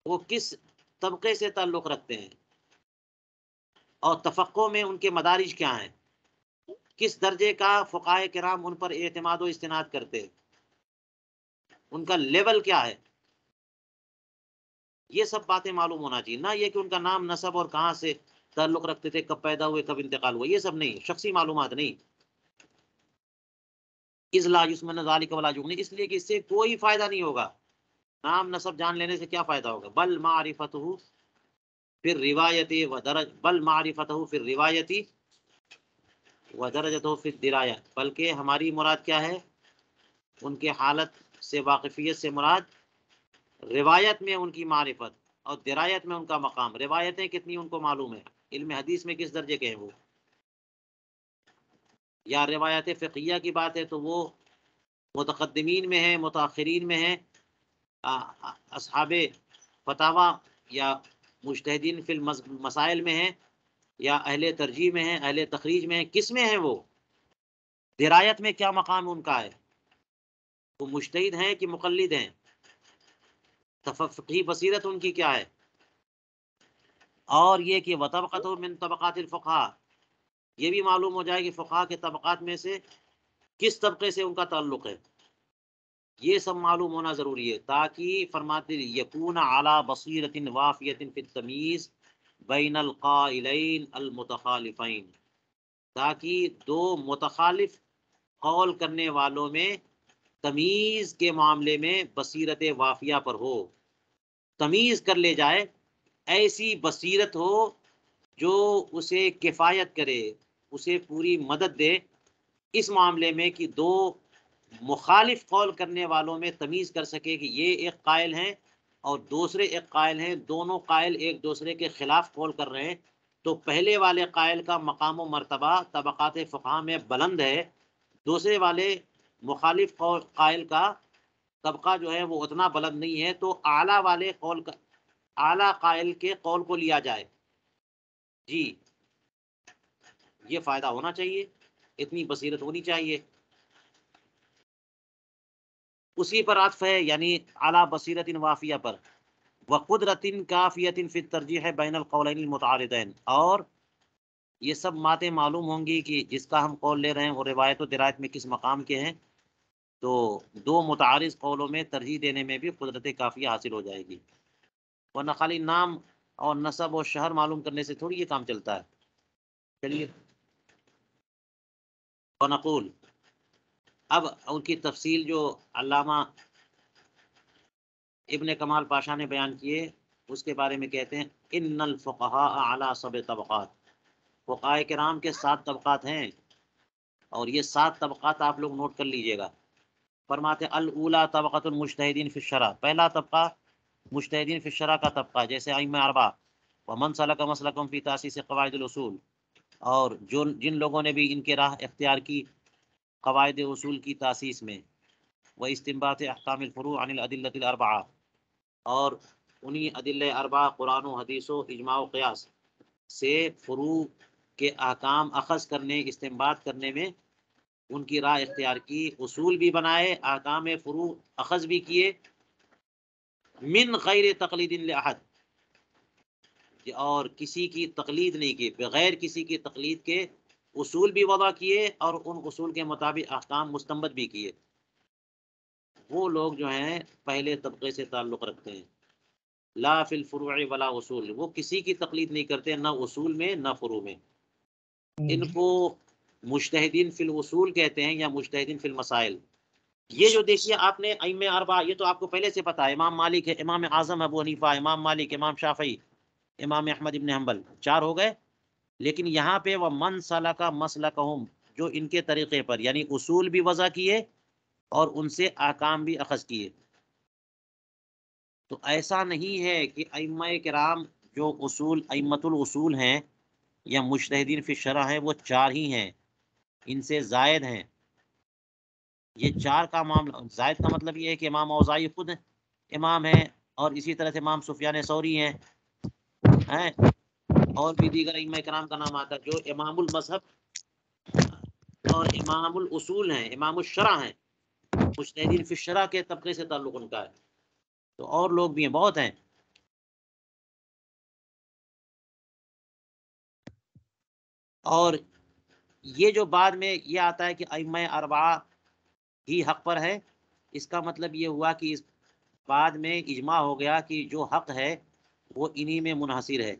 وہ کس طبقے سے تعلق رکھتے ہیں، اور تفقہ میں ان کے مدارج کیا ہیں، کس درجے کا فقہائے کرام ان پر اعتماد و استناد کرتے ہیں، ان کا لیول کیا ہے. یہ سب باتیں معلوم ہونا چاہیے، نہ یہ کہ ان کا نام، نسب اور کہاں سے تعلق رکھتے تھے، کب پیدا ہوئے، کب انتقال ہوا، یہ سب نہیں، شخصی معلومات نہیں. اذ لا یسمن ذالک ولا یغنی، اس لیے کہ اس سے کوئی فائدہ نہیں ہوگا. نام نسب جان لینے سے کیا فائدہ ہوگا. بل معرفتہ پھر روایتی بل معرفتہ پھر روایتی ودرجتہ فی الدرایہ، بلکہ ہماری مراد کیا ہے، ان کے حالت سے واقفیت سے مراد روایت میں ان کی معرفت اور درایت میں ان کا مقام. روایتیں کتنی ان کو معلوم ہے، علم حدیث میں کس درجے کے ہیں وہ، یا روایت فقہیہ کی بات ہے تو وہ متقدمین میں ہیں، متاخرین میں ہیں، اصحاب فتاوی یا مجتہدین فی المسائل میں ہیں یا اہل ترجیح میں ہیں، اہل تخریج میں ہیں، کس میں ہیں؟ وہ درایت میں کیا مقام ان کا ہے؟ وہ مجتہد ہیں کہ مقلد ہیں؟ فقہی بصیرت ان کی کیا ہے؟ اور یہ کہ وطبقۃ من طبقات الفقہاء، یہ بھی معلوم ہو جائے کہ فقہا کے طبقات میں سے کس طبقے سے ان کا تعلق ہے، یہ سب معلوم ہونا ضروری ہے، تاکہ فرماتے یکون علی بصیرۃ وافیۃ فی التمییز بین القائلین المتخالفین، تاکہ دو متخالف قول کرنے والوں میں تمیز کے معاملے میں بصیرت وافیہ پر ہو، تمیز کر لے جائے، ایسی بصیرت ہو جو اسے کفایت کرے، اسے پوری مدد دے اس معاملے میں کہ دو مخالف قول کرنے والوں میں تمیز کر سکے کہ یہ ایک قائل ہیں اور دوسرے ایک قائل ہیں، دونوں قائل ایک دوسرے کے خلاف قول کر رہے ہیں، تو پہلے والے قائل کا مقام و مرتبہ طبقات فقہا میں بلند ہے، دوسرے والے مخالف قائل کا طبقہ جو ہے وہ اتنا بلند نہیں ہے، تو اعلیٰ والے قول کا، اعلیٰ قائل کے قول کو لیا جائے۔ جی یہ فائدہ ہونا چاہیے، اتنی بصیرت ہونی چاہیے، اسی پر عطف ہے، یعنی اعلیٰ بصیرت وافیہ پر، وقدرت کافیت فی الترجیح بین القولین المتعارضین، اور یہ سب باتیں معلوم ہوں گی کہ جس کا ہم قول لے رہے ہیں وہ روایت و درایت میں کس مقام کے ہیں، تو دو متعارض قولوں میں ترجیح دینے میں بھی قدرت کافیہ حاصل ہو جائے گی، ورنہ خالی نام اور نسب اور شہر معلوم کرنے سے تھوڑی یہ کام چلتا ہے۔ چلیے ونقول، اب ان کی تفصیل جو علامہ ابن کمال پاشا نے بیان کیے اس کے بارے میں کہتے ہیں ان الفقہاء علی سبع طبقات، فقہاء کرام کے 7 طبقات ہیں، اور یہ 7 طبقات آپ لوگ نوٹ کر لیجئے گا۔ فرماتے الاولی طبقۃ المجتہدین فی الشرع، پہلا طبقہ مجتہدین فی الشرع کا طبقہ، جیسے ائمہ اربعہ، ومن سلک مسلکم فی تاسیس قواعد الاصول، اور جن لوگوں نے بھی ان کے راہ اختیار کی قواعد اصول کی تاسیس میں، و استنباط احکام الفروع عن الادلۃ الاربعہ، اور انہی ادلہ اربعہ قرآن و حدیث و اجماع و قیاس سے فروع کے احکام اخذ کرنے، استنباط کرنے میں ان کی راہ اختیار کی، اصول بھی بنائے، احکام فروع اخذ بھی کیے، من غیر تقلید لاحد، اور کسی کی تقلید نہیں کی، بغیر کسی کی تقلید کے اصول بھی وضع کیے اور ان اصول کے مطابق احکام مستنبط بھی کیے، وہ لوگ جو ہیں پہلے طبقے سے تعلق رکھتے ہیں، لا فی الفروع ولا اصول، وہ کسی کی تقلید نہیں کرتے، نہ اصول میں نہ فروع میں، ان کو مجتہدین فی الاصول کہتے ہیں یا مجتہدین فی المسائل۔ یہ جو دیکھیے آپ نے ائمہ اربعہ، یہ تو آپ کو پہلے سے پتا ہے، امام مالک ہے، امام اعظم ابو حنیفہ، امام مالک، امام شافعی، امام احمد ابن حنبل، 4 ہو گئے، لیکن یہاں پہ وہ من سلک مسلکہم، جو ان کے طریقے پر، یعنی اصول بھی وضع کیے اور ان سے احکام بھی اخذ کیے۔ تو ایسا نہیں ہے کہ ائمہ کرام جو اصول، ائمۃ الاصول ہیں یا مجتہدین فی الشرع ہیں، وہ 4 ہی ہیں، ان سے زائد ہیں، یہ 4 کا معاملہ، زائد کا مطلب یہ ہے کہ امام اوزاعی خود امام ہیں، اور اسی طرح سے امام سفیان ثوری ہیں، اور بھی دیگر ائمہ کرام کا نام آتا ہے جو امام المذہب اور امام الاصول ہیں، امام الشرع ہیں، مجتہدین فی الشرع کے طبقے سے تعلق ان کا ہے، تو اور لوگ بھی ہیں، بہت ہیں۔ اور یہ جو بعد میں یہ آتا ہے کہ ائمہ اربعہ ہی حق پر ہے، اس کا مطلب یہ ہوا کہ اس بعد میں اجماع ہو گیا کہ جو حق ہے وہ انہی میں منحصر ہے،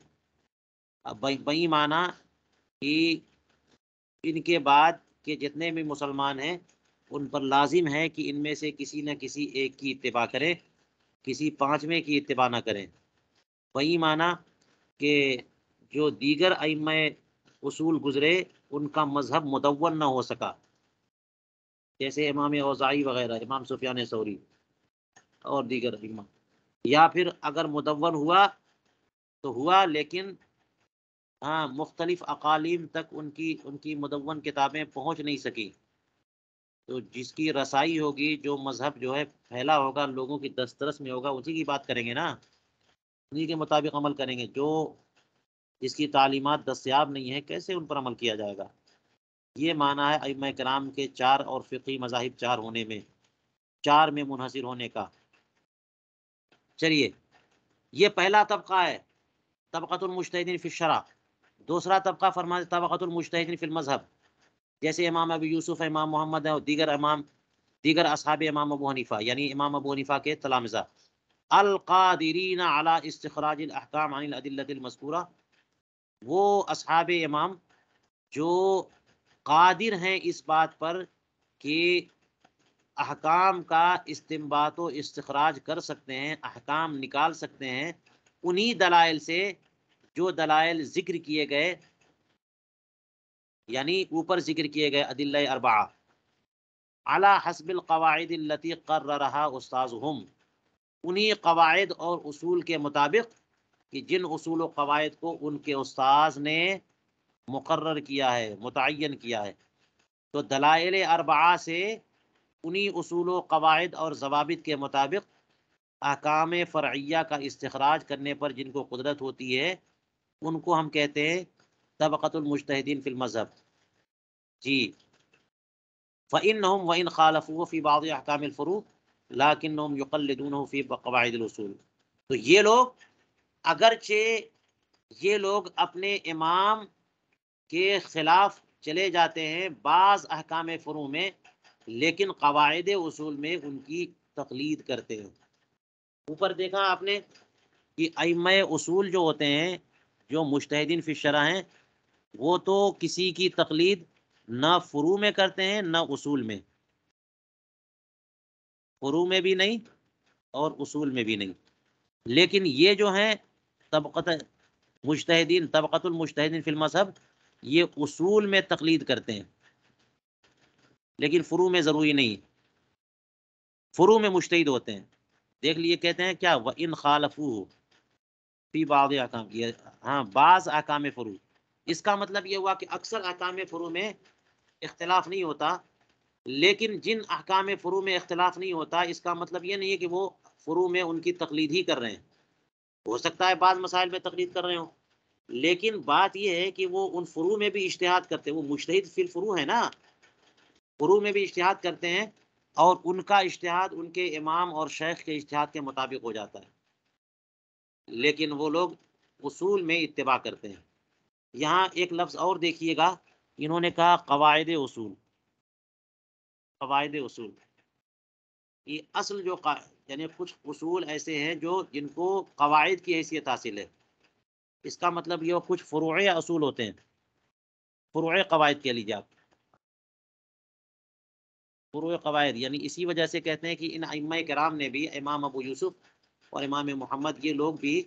اب بئی معنی کہ ان کے بعد کے جتنے بھی مسلمان ہیں ان پر لازم ہے کہ ان میں سے کسی نہ کسی ایک کی اتباع کریں، کسی 5ویں کی اتباع نہ کریں، وہی معنی کہ جو دیگر ائمہ اصول گزرے ان کا مذہب مدون نہ ہو سکا، جیسے امام اوزاعی وغیرہ، امام سفیان ثوری اور دیگر ائمہ، یا پھر اگر مدون ہوا تو ہوا، لیکن مختلف اقالیم تک ان کی مدون کتابیں پہنچ نہیں سکی، تو جس کی رسائی ہوگی، جو مذہب جو ہے پھیلا ہوگا، لوگوں کی دسترس میں ہوگا، اسی کی بات کریں گے نا، انہی کے مطابق عمل کریں گے. جو جس کی تعلیمات دستیاب نہیں ہے کیسے ان پر عمل کیا جائے گا. یہ معنی ہے ائمہ کرام کے 4 اور فقہی مذاہب 4 ہونے میں، 4 میں منحصر ہونے کا. چلیے یہ پہلا طبقہ ہے طبقۃ المجتہدین فی الشرع. دوسرا طبقہ فرماتے طبقۃ المجتہدین فی المذہب، جیسے امام ابو یوسف، امام محمد اور دیگر اصحاب امام ابو حنیفہ، یعنی امام ابو حنیفہ کے تلامذہ. القادرین علی استخراج الاحکام عن الادلۃ المذکورہ، وہ اصحاب امام جو قادر ہیں اس بات پر کہ احکام کا استنباط و استخراج کر سکتے ہیں، احکام نکال سکتے ہیں انہی دلائل سے جو دلائل ذکر کیے گئے، یعنی اوپر ذکر کیے گئے ادلہ اربعہ، علی حسب القواعد التي قررها استاذهم، انہی قواعد اور اصول کے مطابق کہ جن اصول و قواعد کو ان کے استاذ نے مقرر کیا ہے، متعین کیا ہے. تو دلائل اربعہ سے انہی اصول و قواعد اور ضوابط کے مطابق احکام فرعیہ کا استخراج کرنے پر جن کو قدرت ہوتی ہے ان کو ہم کہتے ہیں طبقۃ المجتہدین فی المذہب. جی فإنهم وإن خالفوه في بعض احکام الفروع لكنهم يقلدونه في قواعد الاصول. تو یہ لوگ اگرچہ یہ لوگ اپنے امام کے خلاف چلے جاتے ہیں بعض احکام فروع میں، لیکن قواعد اصول میں ان کی تقلید کرتے ہیں. اوپر دیکھا آپ نے کہ ائمہ اصول جو ہوتے ہیں، جو مجتہدین فی الشرع ہیں، وہ تو کسی کی تقلید نہ فروع میں کرتے ہیں نہ اصول میں، فروع میں بھی نہیں اور اصول میں بھی نہیں. لیکن یہ جو ہیں طبقۃ المجتہدین فی المذہب، یہ اصول میں تقلید کرتے ہیں لیکن فروع میں ضروری نہیں، فروع میں مجتہد ہوتے ہیں. دیکھ لیے کہتے ہیں کیا وَإِنْ خَالَفُوهُ فی بعض احکام، ہاں بعض احکام فروع. اس کا مطلب یہ ہوا کہ اکثر احکام فروع میں اختلاف نہیں ہوتا، لیکن جن احکام فروع میں اختلاف نہیں ہوتا اس کا مطلب یہ نہیں ہے کہ وہ فروع میں ان کی تقلید ہی کر رہے ہیں. ہو سکتا ہے بعض مسائل میں تقلید کر رہے ہوں، لیکن بات یہ ہے کہ وہ ان فروع میں بھی اجتہاد کرتے ہیں. وہ مجتہد فی الفروع ہے نا، فروع میں بھی اجتہاد کرتے ہیں اور ان کا اجتہاد ان کے امام اور شیخ کے اجتہاد کے مطابق ہو جاتا ہے، لیکن وہ لوگ اصول میں اتباع کرتے ہیں. یہاں ایک لفظ اور دیکھیے گا، انہوں نے کہا قواعد اصول. قواعد اصول یہ اصل جو یعنی کچھ اصول ایسے ہیں جو جن کو قواعد کی حیثیت حاصل ہے. اس کا مطلب یہ کچھ فروع اصول ہوتے ہیں، فروع قواعد کہہ لیجیے آپ، فروع قواعد. یعنی اسی وجہ سے کہتے ہیں کہ ان ائمہ کرام نے بھی، امام ابو یوسف اور امام محمد، یہ لوگ بھی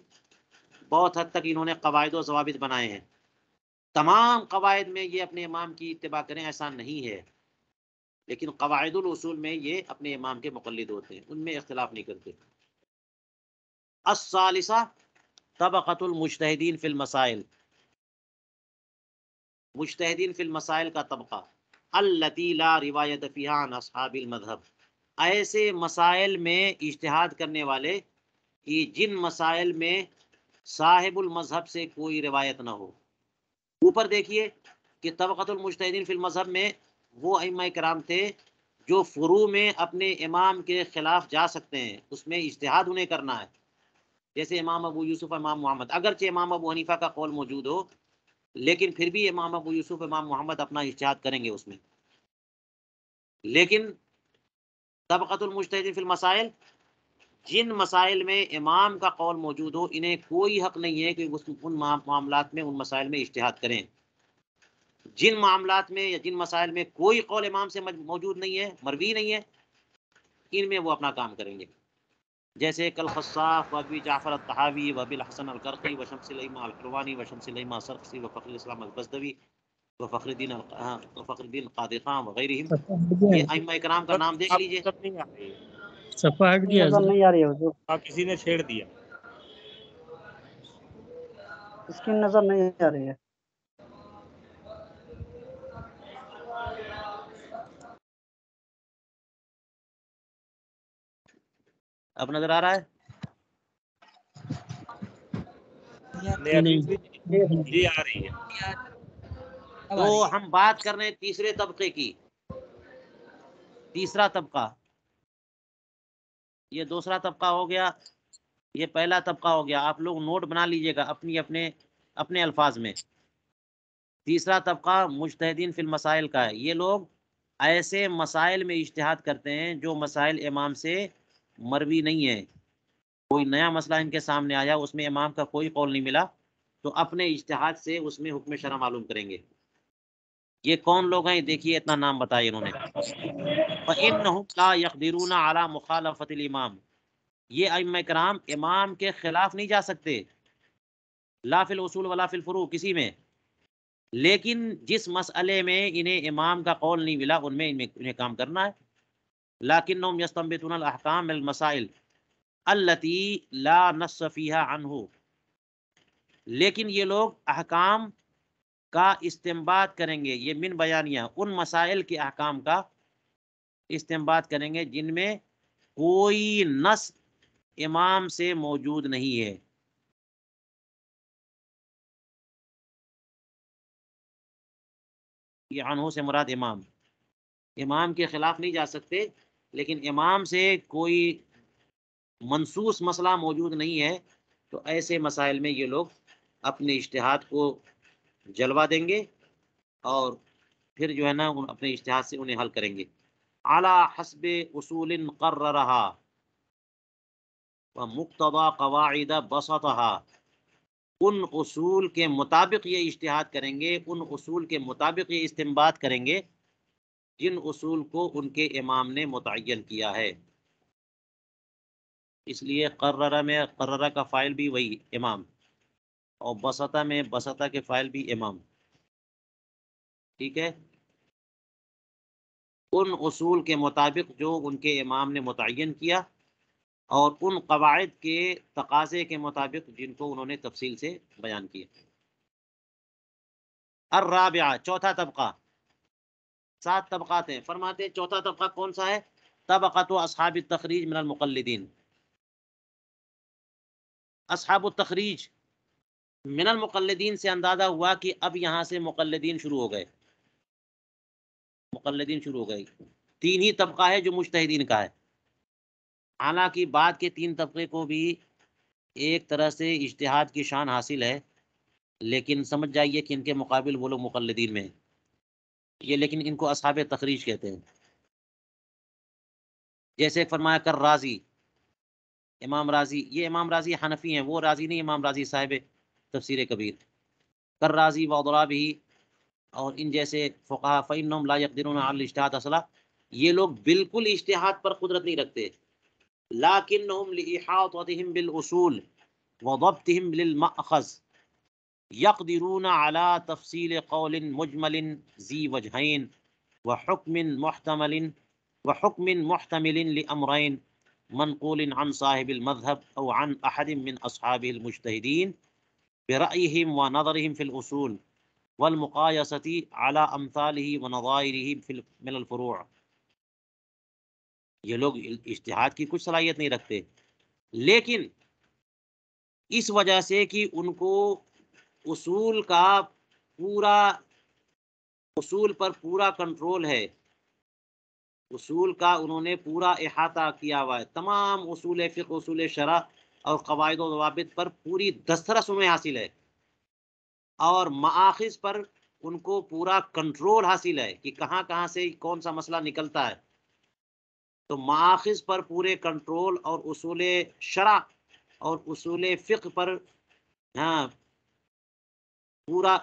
بہت حد تک انہوں نے قواعد و ضوابط بنائے ہیں. تمام قواعد میں یہ اپنے امام کی اتباع کریں ایسا نہیں ہے، لیکن قواعد الاصول میں یہ اپنے امام کے مقلد ہوتے ہیں، ان میں اختلاف نہیں کرتے. الثالثہ طبقۃ المجتہدین فی المسائل، مجتہدین فی المسائل کا طبقہ. التی لا روایت فیہا عن اصحاب المذہب، ایسے مسائل میں اجتہاد کرنے والے کہ جن مسائل میں صاحب المذہب سے کوئی روایت نہ ہو. اوپر دیکھیے کہ طبقۃ المجتہدین فی المذہب میں وہ ائمہ کرام تھے جو فروع میں اپنے امام کے خلاف جا سکتے ہیں، اس میں اجتہاد انہیں کرنا ہے، جیسے امام ابو یوسف، امام محمد. اگرچہ امام ابو حنیفہ کا قول موجود ہو لیکن پھر بھی امام ابو یوسف، امام محمد اپنا اجتہاد کریں گے اس میں. لیکن طبقۃ المجتہدین فی المسائل، جن مسائل میں امام کا قول موجود ہو انہیں کوئی حق نہیں ہے کہ ان معاملات میں، ان مسائل میں اجتہاد کریں. جن معاملات میں یا جن مسائل میں کوئی قول امام سے موجود نہیں ہے، مروی نہیں ہے، ان میں وہ اپنا کام کریں گے، جیسے کل خصاف وابی جعفر الطحاوی وابی الحسن الکرخی وشمس الائمہ الحلوانی وشمس الائمہ سرخسی وفخر الاسلام البزدوی وفخر الدین قادری خان وغیرہ. یہ ائمہ کرام کا نام دیکھ لیجئے. صفحہ ہٹ گیا، نظر نہیں آ رہی ہے حضور، کسی نے چھیڑ دیا. اس کی نظر نہیں آ رہی ہے. اب نظر آ رہا ہے؟ جی آ رہی ہے. تو ہم بات کر رہے ہیں تیسرے طبقے کی. تیسرا طبقہ، یہ دوسرا طبقہ ہو گیا، یہ پہلا طبقہ ہو گیا. آپ لوگ نوٹ بنا لیجئے گا اپنے الفاظ میں. تیسرا طبقہ مجتہدین فی المسائل کا ہے. یہ لوگ ایسے مسائل میں اجتہاد کرتے ہیں جو مسائل امام سے مروی نہیں ہے. کوئی نیا مسئلہ ان کے سامنے آیا، اس میں امام کا کوئی قول نہیں ملا، تو اپنے اجتہاد سے اس میں حکم شرع معلوم کریں گے. یہ کون لوگ ہیں؟ دیکھیے اتنا نام بتایا انہوں نے. فَإِنَّهُمْ لَا يَقْدِرُونَ عَلَى مُخَالَفَةِ الْإِمَامِ. یہ ائمہ کرام امام کے خلاف نہیں جا سکتے، لا فی الاصول ولا فی الفروع، کسی میں. لیکن جس مسئلے میں انہیں امام کا قول نہیں ملا ان میں انہیں کام کرنا ہے. لَكِنَّهُمْ يَسْتَنبِطُونَ الْأَحْكَامَ مِنَ الْمَسَائِلِ الَّتِي لَا نَصَّ فِيهَا عَنْهُ. لیکن یہ لوگ احکام کا استنباط کریں گے، یہ من بیانیہ، ان مسائل کے احکام کا استنباط کریں گے جن میں کوئی نص امام سے موجود نہیں ہے. یہ عنہ سے مراد امام کے خلاف نہیں جا سکتے، لیکن امام سے کوئی منصوص مسئلہ موجود نہیں ہے تو ایسے مسائل میں یہ لوگ اپنے اجتہاد کو جلوہ دیں گے اور پھر جو ہے نا اپنے اجتہاد سے انہیں حل کریں گے. علی حسب اصول قررہا ومقتضى قواعد بسطها. ان اصول کے مطابق یہ اجتہاد کریں گے، ان اصول کے مطابق یہ استنباط کریں گے جن اصول کو ان کے امام نے متعین کیا ہے. اس لیے قررہ میں قررہ کا فاعل بھی وہی امام، اور بسطہ میں بسطہ کے فاعل بھی امام. ٹھیک ہے. ان اصول کے مطابق جو ان کے امام نے متعین کیا، اور ان قواعد کے تقاضے کے مطابق جن کو انہوں نے تفصیل سے بیان کیا. الرابعہ، چوتھا طبقہ. 7 طبقات ہیں. فرماتے ہیں چوتھا طبقہ کون سا ہے؟ طبقۃ اصحاب التخریج من المقلدین. اصحاب التخریج من المقلدین سے اندازہ ہوا کہ اب یہاں سے مقلدین شروع ہو گئے. مقلدین شروع ہو گئے. 3 ہی طبقہ ہے جو مجتہدین کا ہے. حالانکہ بعد کے 3 طبقے کو بھی ایک طرح سے اجتہاد کی شان حاصل ہے، لیکن سمجھ جائیے کہ ان کے مقابل وہ لوگ مقلدین میں ہیں. یہ لیکن ان کو اصحاب تخریج کہتے ہیں. جیسے فرمایا کر رازی، امام رازی. یہ امام رازی حنفی ہیں، وہ رازی نہیں امام رازی صاحب تفسیر کبیر. کر رازی وضرابہ، اور ان جیسے فقہا فإنہم لا یقدرون علی الاجتہاد اصلا. یہ لوگ بالکل اجتہاد پر قدرت نہیں رکھتے، لکنہم لإحاطتہم بالاصول وضبطہم للمأخذ یقدرون علی تفصیل قول مجمل ذی وجہین وحکم محتمل لأمرین منقول عن صاحب المذهب او عن احد من اصحابه المجتہدین برأیہم ونظرہم فی الاصول والمقایسة على امثاله ونظائره من الفروع. یہ لوگ اجتہاد کی کچھ صلاحیت نہیں رکھتے، لیکن اس وجہ سے کہ ان کو اصول پر پورا کنٹرول ہے، اصول کا انہوں نے پورا احاطہ کیا ہوا ہے. تمام اصول فقہ، اصول شرع اور قواعد و ضوابط پر پوری دسترس انہیں حاصل ہے، اور مآخذ پر ان کو پورا کنٹرول حاصل ہے کہ کہاں کہاں سے کون سا مسئلہ نکلتا ہے. تو مآخذ پر پورے کنٹرول اور اصول شرع اور اصول فقہ پر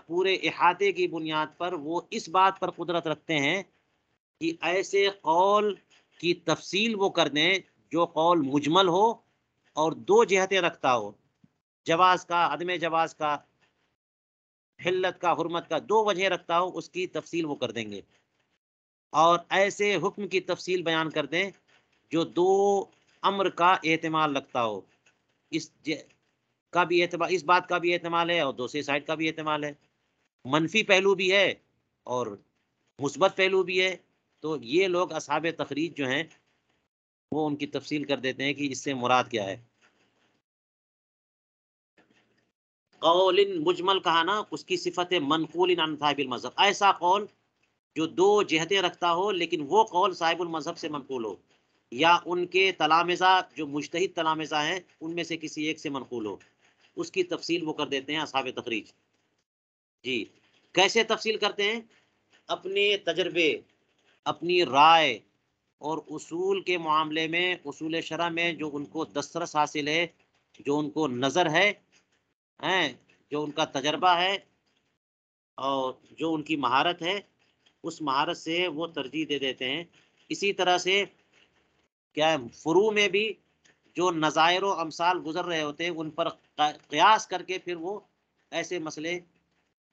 پورے احاطے کی بنیاد پر وہ اس بات پر قدرت رکھتے ہیں کہ ایسے قول کی تفصیل وہ کر دیں جو قول مجمل ہو اور 2 جہتیں رکھتا ہو، جواز کا، عدم جواز کا، حلت کا، حرمت کا، 2 وجہ رکھتا ہو، اس کی تفصیل وہ کر دیں گے. اور ایسے حکم کی تفصیل بیان کر دیں جو 2 امر کا احتمال رکھتا ہو. اس بات کا بھی احتمال ہے اور دوسری سائڈ کا بھی احتمال ہے، منفی پہلو بھی ہے اور مثبت پہلو بھی ہے. تو یہ لوگ اصحاب تخریج جو ہیں وہ ان کی تفصیل کر دیتے ہیں کہ اس سے مراد کیا ہے. قول مجمل کہا نا، اس کی صفت ہے منقول عن صاحب المذہب، ایسا قول جو دو جہتیں رکھتا ہو لیکن وہ قول صاحب المذہب سے منقول ہو، یا ان کے تلامذہ جو مجتہد تلامذہ ہیں ان میں سے کسی ایک سے منقول ہو، اس کی تفصیل وہ کر دیتے ہیں اصحاب تخریج۔ جی کیسے تفصیل کرتے ہیں؟ اپنے تجربے، اپنی رائے اور اصول کے معاملے میں، اصول شرع میں جو ان کو دسترس حاصل ہے، جو ان کو نظر ہے، جو ان کا تجربہ ہے اور جو ان کی مہارت ہے، اس مہارت سے وہ ترجیح دے دیتے ہیں۔ اسی طرح سے کیا ہے، فروع میں بھی جو نظائر و امثال گزر رہے ہوتے ہیں ان پر قیاس کر کے پھر وہ ایسے مسئلے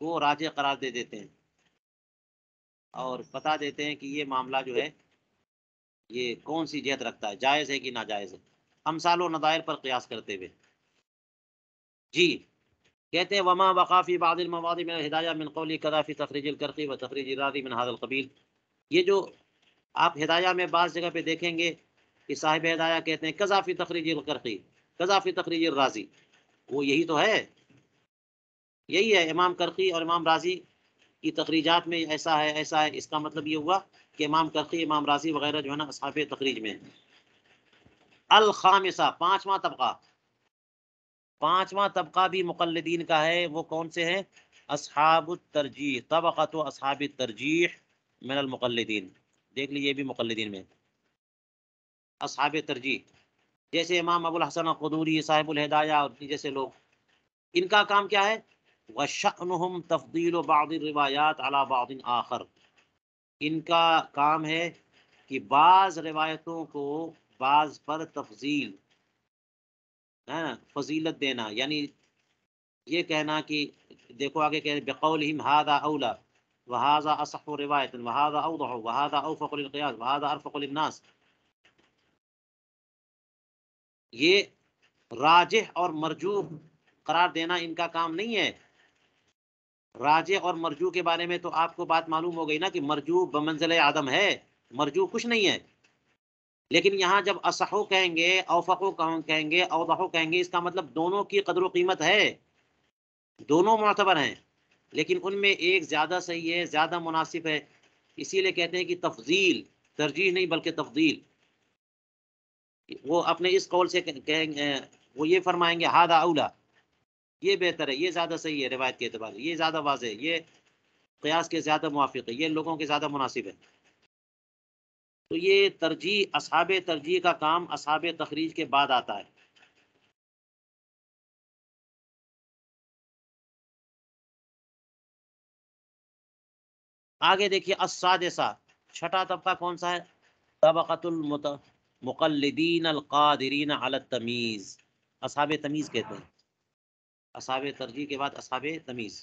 کو راجح قرار دے دیتے ہیں اور بتا دیتے ہیں کہ یہ معاملہ جو ہے یہ کون سی جہت رکھتا ہے، جائز ہے کہ ناجائز ہے، امثال و نظائر پر قیاس کرتے ہوئے۔ جی کہتے ہیں وما وقع فی بعض المواضع من الہدایہ من قولی کذا فی تخریج الکرخی و تخریج الرازی من هذا القبیل۔ یہ جو آپ ہدایہ میں بعض جگہ پہ دیکھیں گے کہ صاحب ہدایہ کہتے ہیں کذا فی تخریج الکرخی، کذا فی تخریج الرازی، وہ یہی تو ہے، یہی ہے امام کرخی اور امام رازی کی تخریجات میں ایسا ہے ایسا ہے۔ اس کا مطلب یہ ہوا کہ امام کرخی، امام رازی وغیرہ جو ہے نا اصحاب تخریج میں۔ الخامسہ، پانچواں طبقہ، پانچواں طبقہ بھی مقلدین کا ہے، وہ کون سے ہیں؟ اصحاب الترجیح، طبقۃ اصحاب الترجیح من المقلدین، دیکھ لیجیے بھی مقلدین میں اصحاب ترجیح، جیسے امام ابو الحسن القدوری، صاحب الہدایہ اور جیسے لوگ، ان کا کام کیا ہے؟ وَشَأْنُهُمْ تَفْضِيلُ بَعْضِ الرِّوَایَاتِ عَلَى بَعْضٍ آخر، ان کا کام ہے کہ بعض روایتوں کو بعض پر تفضیل، فضیلت دینا، یعنی یہ کہنا کہ دیکھو آگے کہ بقولہم ھذا اولا وھذا اصح روایت وھذا اوضح وھذا اوفق للقیاس وھذا ارفق للناس، یہ راجح اور مرجوح قرار دینا ان کا کام نہیں ہے۔ راجح اور مرجوح کے بارے میں تو آپ کو بات معلوم ہو گئی نا کہ مرجوح بمنزلہ عدم ہے، مرجوح کچھ نہیں ہے، لیکن یہاں جب اصحو کہیں گے، اوفقو کہیں گے، اوضحو کہیں گے، اس کا مطلب دونوں کی قدر و قیمت ہے، دونوں معتبر ہیں، لیکن ان میں ایک زیادہ صحیح ہے، زیادہ مناسب ہے، اسی لیے کہتے ہیں کہ تفضیل، ترجیح نہیں بلکہ تفضیل۔ وہ اپنے اس قول سے کہیں گے، وہ یہ فرمائیں گے ھذا اولا، یہ بہتر ہے، یہ زیادہ صحیح ہے روایت کے اعتبار سے، یہ زیادہ واضح ہے، یہ قیاس کے زیادہ موافق ہے، یہ لوگوں کے زیادہ مناسب ہے۔ تو یہ ترجیح، اصحاب ترجیح کا کام اصحاب تخریج کے بعد آتا ہے۔ آگے دیکھیے السادسہ، چھٹا طبقہ کون سا ہے؟ طبقۃ المقلدین القادرین علی التمیز، اصحاب تمیز کہتے ہیں، اصحاب ترجیح کے بعد اصحاب تمیز۔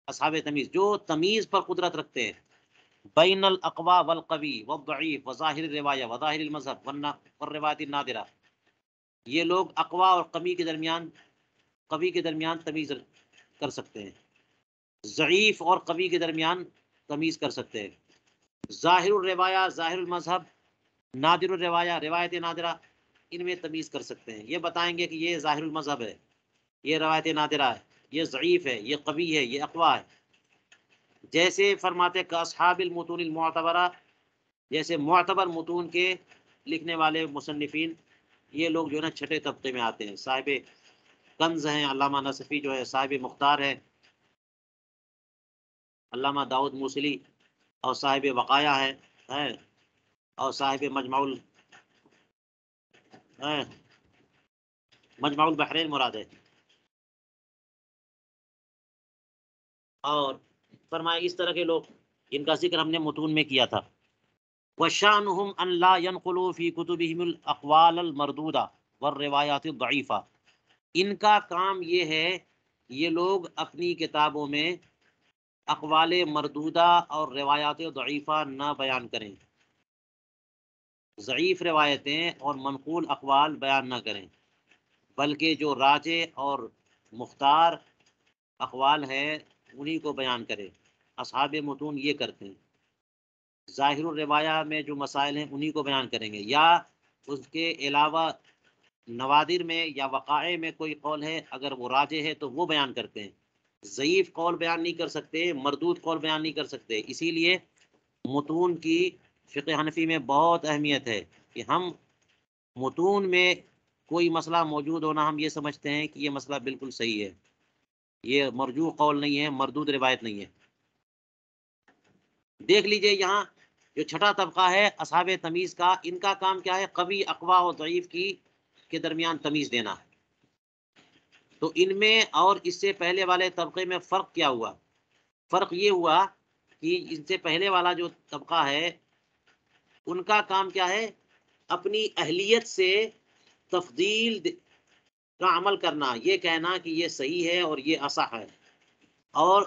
اصحاب تمیز جو تمیز پر قدرت رکھتے ہیں، بین الاقوی والقوی والضعیف وظاہر الروایہ وظاہر المذہب والروایت النادرہ، یہ لوگ اقوی اور قوی کے درمیان تمیز کر سکتے ہیں، ضعیف اور قوی کے درمیان تمیز کر سکتے ہیں، ظاہر الروایہ ظاہر المذہب، نادر الروایہ روایت نادرہ، ان میں تمیز کر سکتے ہیں، یہ بتائیں گے کہ یہ ظاہر المذہب ہے، یہ روایت نادرہ ہے، یہ ضعیف ہے، یہ قوی ہے، یہ اقوی ہے۔ جیسے فرماتے کہ اصحاب المتون المعتبرہ، جیسے معتبر متون کے لکھنے والے مصنفین، یہ لوگ جو ہے نا چھٹے طبقے میں آتے ہیں۔ صاحب کنز ہیں علامہ نصفی جو ہے، صاحب مختار ہے علامہ داؤد موصلی، اور صاحب وقایہ ہے، اور صاحب مجمع البحرین مراد ہے۔ اور فرمایا اس طرح کے لوگ، ان کا ذکر ہم نے متون میں کیا تھا۔ وَشَأْنُهُمْ أَنْ لَا يَنْقُلُوا فِي كُتُبِهِمُ الْأَقْوَالَ الْمَرْدُودَةَ وَالرِّوَایَاتِ الضَّعِیفَةَ، ان کا کام یہ ہے یہ لوگ اپنی کتابوں میں اقوال مردودہ اور روایات ضعیفہ نہ بیان کریں، ضعیف روایتیں اور منقول اقوال بیان نہ کریں، بلکہ جو راجح اور مختار اقوال ہے انہی کو بیان کرے۔ اصحاب متون یہ کرتے ہیں، ظاہر الروایہ میں جو مسائل ہیں انہی کو بیان کریں گے، یا اس کے علاوہ نوادر میں یا وقائع میں کوئی قول ہے اگر وہ راجح ہے تو وہ بیان کرتے ہیں۔ ضعیف قول بیان نہیں کر سکتے، مردود قول بیان نہیں کر سکتے۔ اسی لیے متون کی فقہ حنفی میں بہت اہمیت ہے کہ ہم متون میں کوئی مسئلہ موجود ہونا ہم یہ سمجھتے ہیں کہ یہ مسئلہ بالکل صحیح ہے، یہ مرجوع قول نہیں ہے، مردود روایت نہیں ہے۔ دیکھ لیجئے یہاں جو چھٹا طبقہ ہے اصحاب تمیز کا، ان کا کام کیا ہے؟ قوی، اقوا اور ضعیف کے درمیان تمیز دینا۔ تو ان میں اور اس سے پہلے والے طبقے میں فرق کیا ہوا؟ فرق یہ ہوا کہ ان سے پہلے والا جو طبقہ ہے ان کا کام کیا ہے؟ اپنی اہلیت سے تفضیل کا عمل کرنا، یہ کہنا کہ یہ صحیح ہے اور یہ اصح ہے۔ اور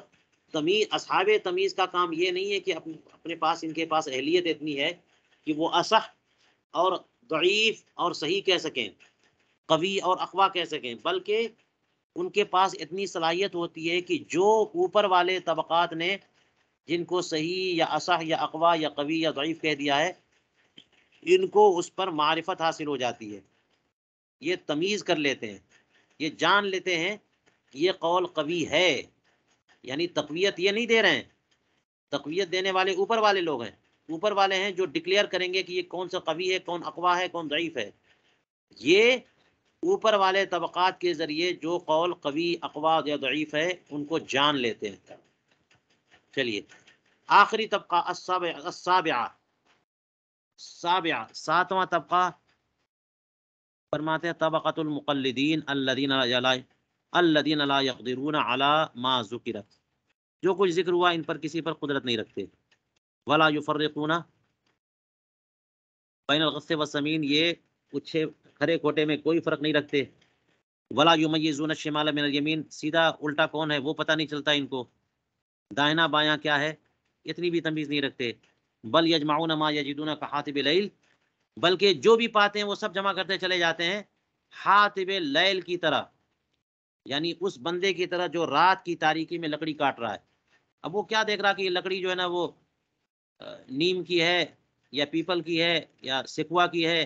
تمیز، اصحاب تمیز کا کام یہ نہیں ہے کہ اپنے پاس، ان کے پاس اہلیت اتنی ہے کہ وہ اصح اور ضعیف اور صحیح کہہ سکیں، قوی اور اقوا کہہ سکیں، بلکہ ان کے پاس اتنی صلاحیت ہوتی ہے کہ جو اوپر والے طبقات نے جن کو صحیح یا اصح یا اقوا یا قوی یا ضعیف کہہ دیا ہے، ان کو اس پر معرفت حاصل ہو جاتی ہے۔ یہ تمیز کر لیتے ہیں، یہ جان لیتے ہیں کہ یہ قول قوی ہے، یعنی تقویت یہ نہیں دے رہے ہیں، تقویت دینے والے اوپر والے لوگ ہیں، اوپر والے ہیں جو ڈکلیئر کریں گے کہ یہ کون سا قوی ہے، کون اقوا ہے، کون ضعیف ہے۔ یہ اوپر والے طبقات کے ذریعے جو قول قوی، اقوا یا ضعیف ہے ان کو جان لیتے ہیں۔ چلیے آخری طبقہ السابعہ، ساتواں طبقہ فرماتے ہیں طبقۃ المقلدین الذین لا یقدرون علی ما ذکرت، جو کچھ ذکر ہوا ان پر کسی پر قدرت نہیں رکھتے۔ ولا یفرقون بین الغث والسمین، یہ کچھ کھرے کھوٹے میں کوئی فرق نہیں رکھتے۔ ولا یمیزون الشمال من الیمین، سیدھا الٹا کون ہے وہ پتہ نہیں چلتا ان کو، دائنا بایاں کیا ہے اتنی بھی تمیز نہیں رکھتے۔ بل یجمعون ما یجدون کحاطب اللیل، بلکہ جو بھی پاتے ہیں وہ سب جمع کرتے چلے جاتے ہیں حاطب اللیل کی طرح، یعنی اس بندے کی طرح جو رات کی تاریکی میں لکڑی کاٹ رہا ہے۔ اب وہ کیا دیکھ رہا کہ یہ لکڑی جو ہے نا وہ نیم کی ہے یا پیپل کی ہے یا سکوا کی ہے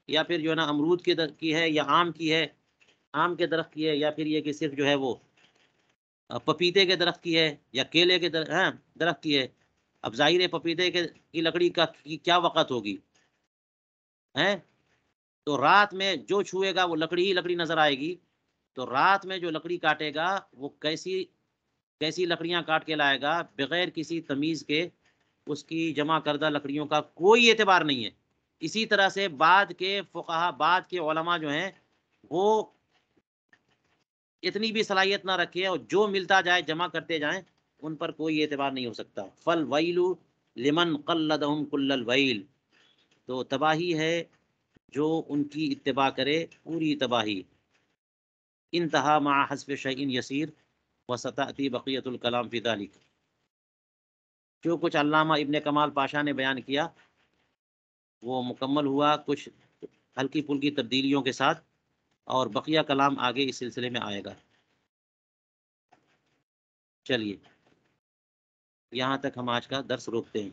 یا پھر جو ہے نا امرود کی ہے یا آم کی ہے، آم کے درخت کی ہے، یا پھر یہ کہ صرف جو ہے وہ پپیتے کے درخت کی ہے یا کیلے کے درخت کی ہے۔ اب ظاہر ہے پپیتے کی لکڑی کی کیا وقت ہوگی، تو رات میں جو چھوئے گا وہ لکڑی ہی لکڑی نظر آئے گی۔ تو رات میں جو لکڑی کاٹے گا وہ کیسی لکڑیاں کاٹ کے لائے گا بغیر کسی تمیز کے، اس کی جمع کردہ لکڑیوں کا کوئی اعتبار نہیں ہے۔ اسی طرح سے بعد کے فقہا، بعد کے علماء جو ہیں وہ اتنی بھی صلاحیت نہ رکھے اور جو ملتا جائے جمع کرتے جائیں، ان پر کوئی اعتبار نہیں ہو سکتا۔ فالویل لمن قلدہم کل الویل، تو تباہی ہے جو ان کی اتباع کرے پوری تباہی۔ انتہا مع حذف شیء یسیر وستأتی بقیۃ الکلام فی ذلک، جو کچھ علامہ ابن کمال پاشا نے بیان کیا وہ مکمل ہوا کچھ ہلکی پھلکی تبدیلیوں کے ساتھ، اور بقیہ کلام آگے اس سلسلے میں آئے گا۔ چلیے یہاں تک ہم آج کا درس روکتے ہیں۔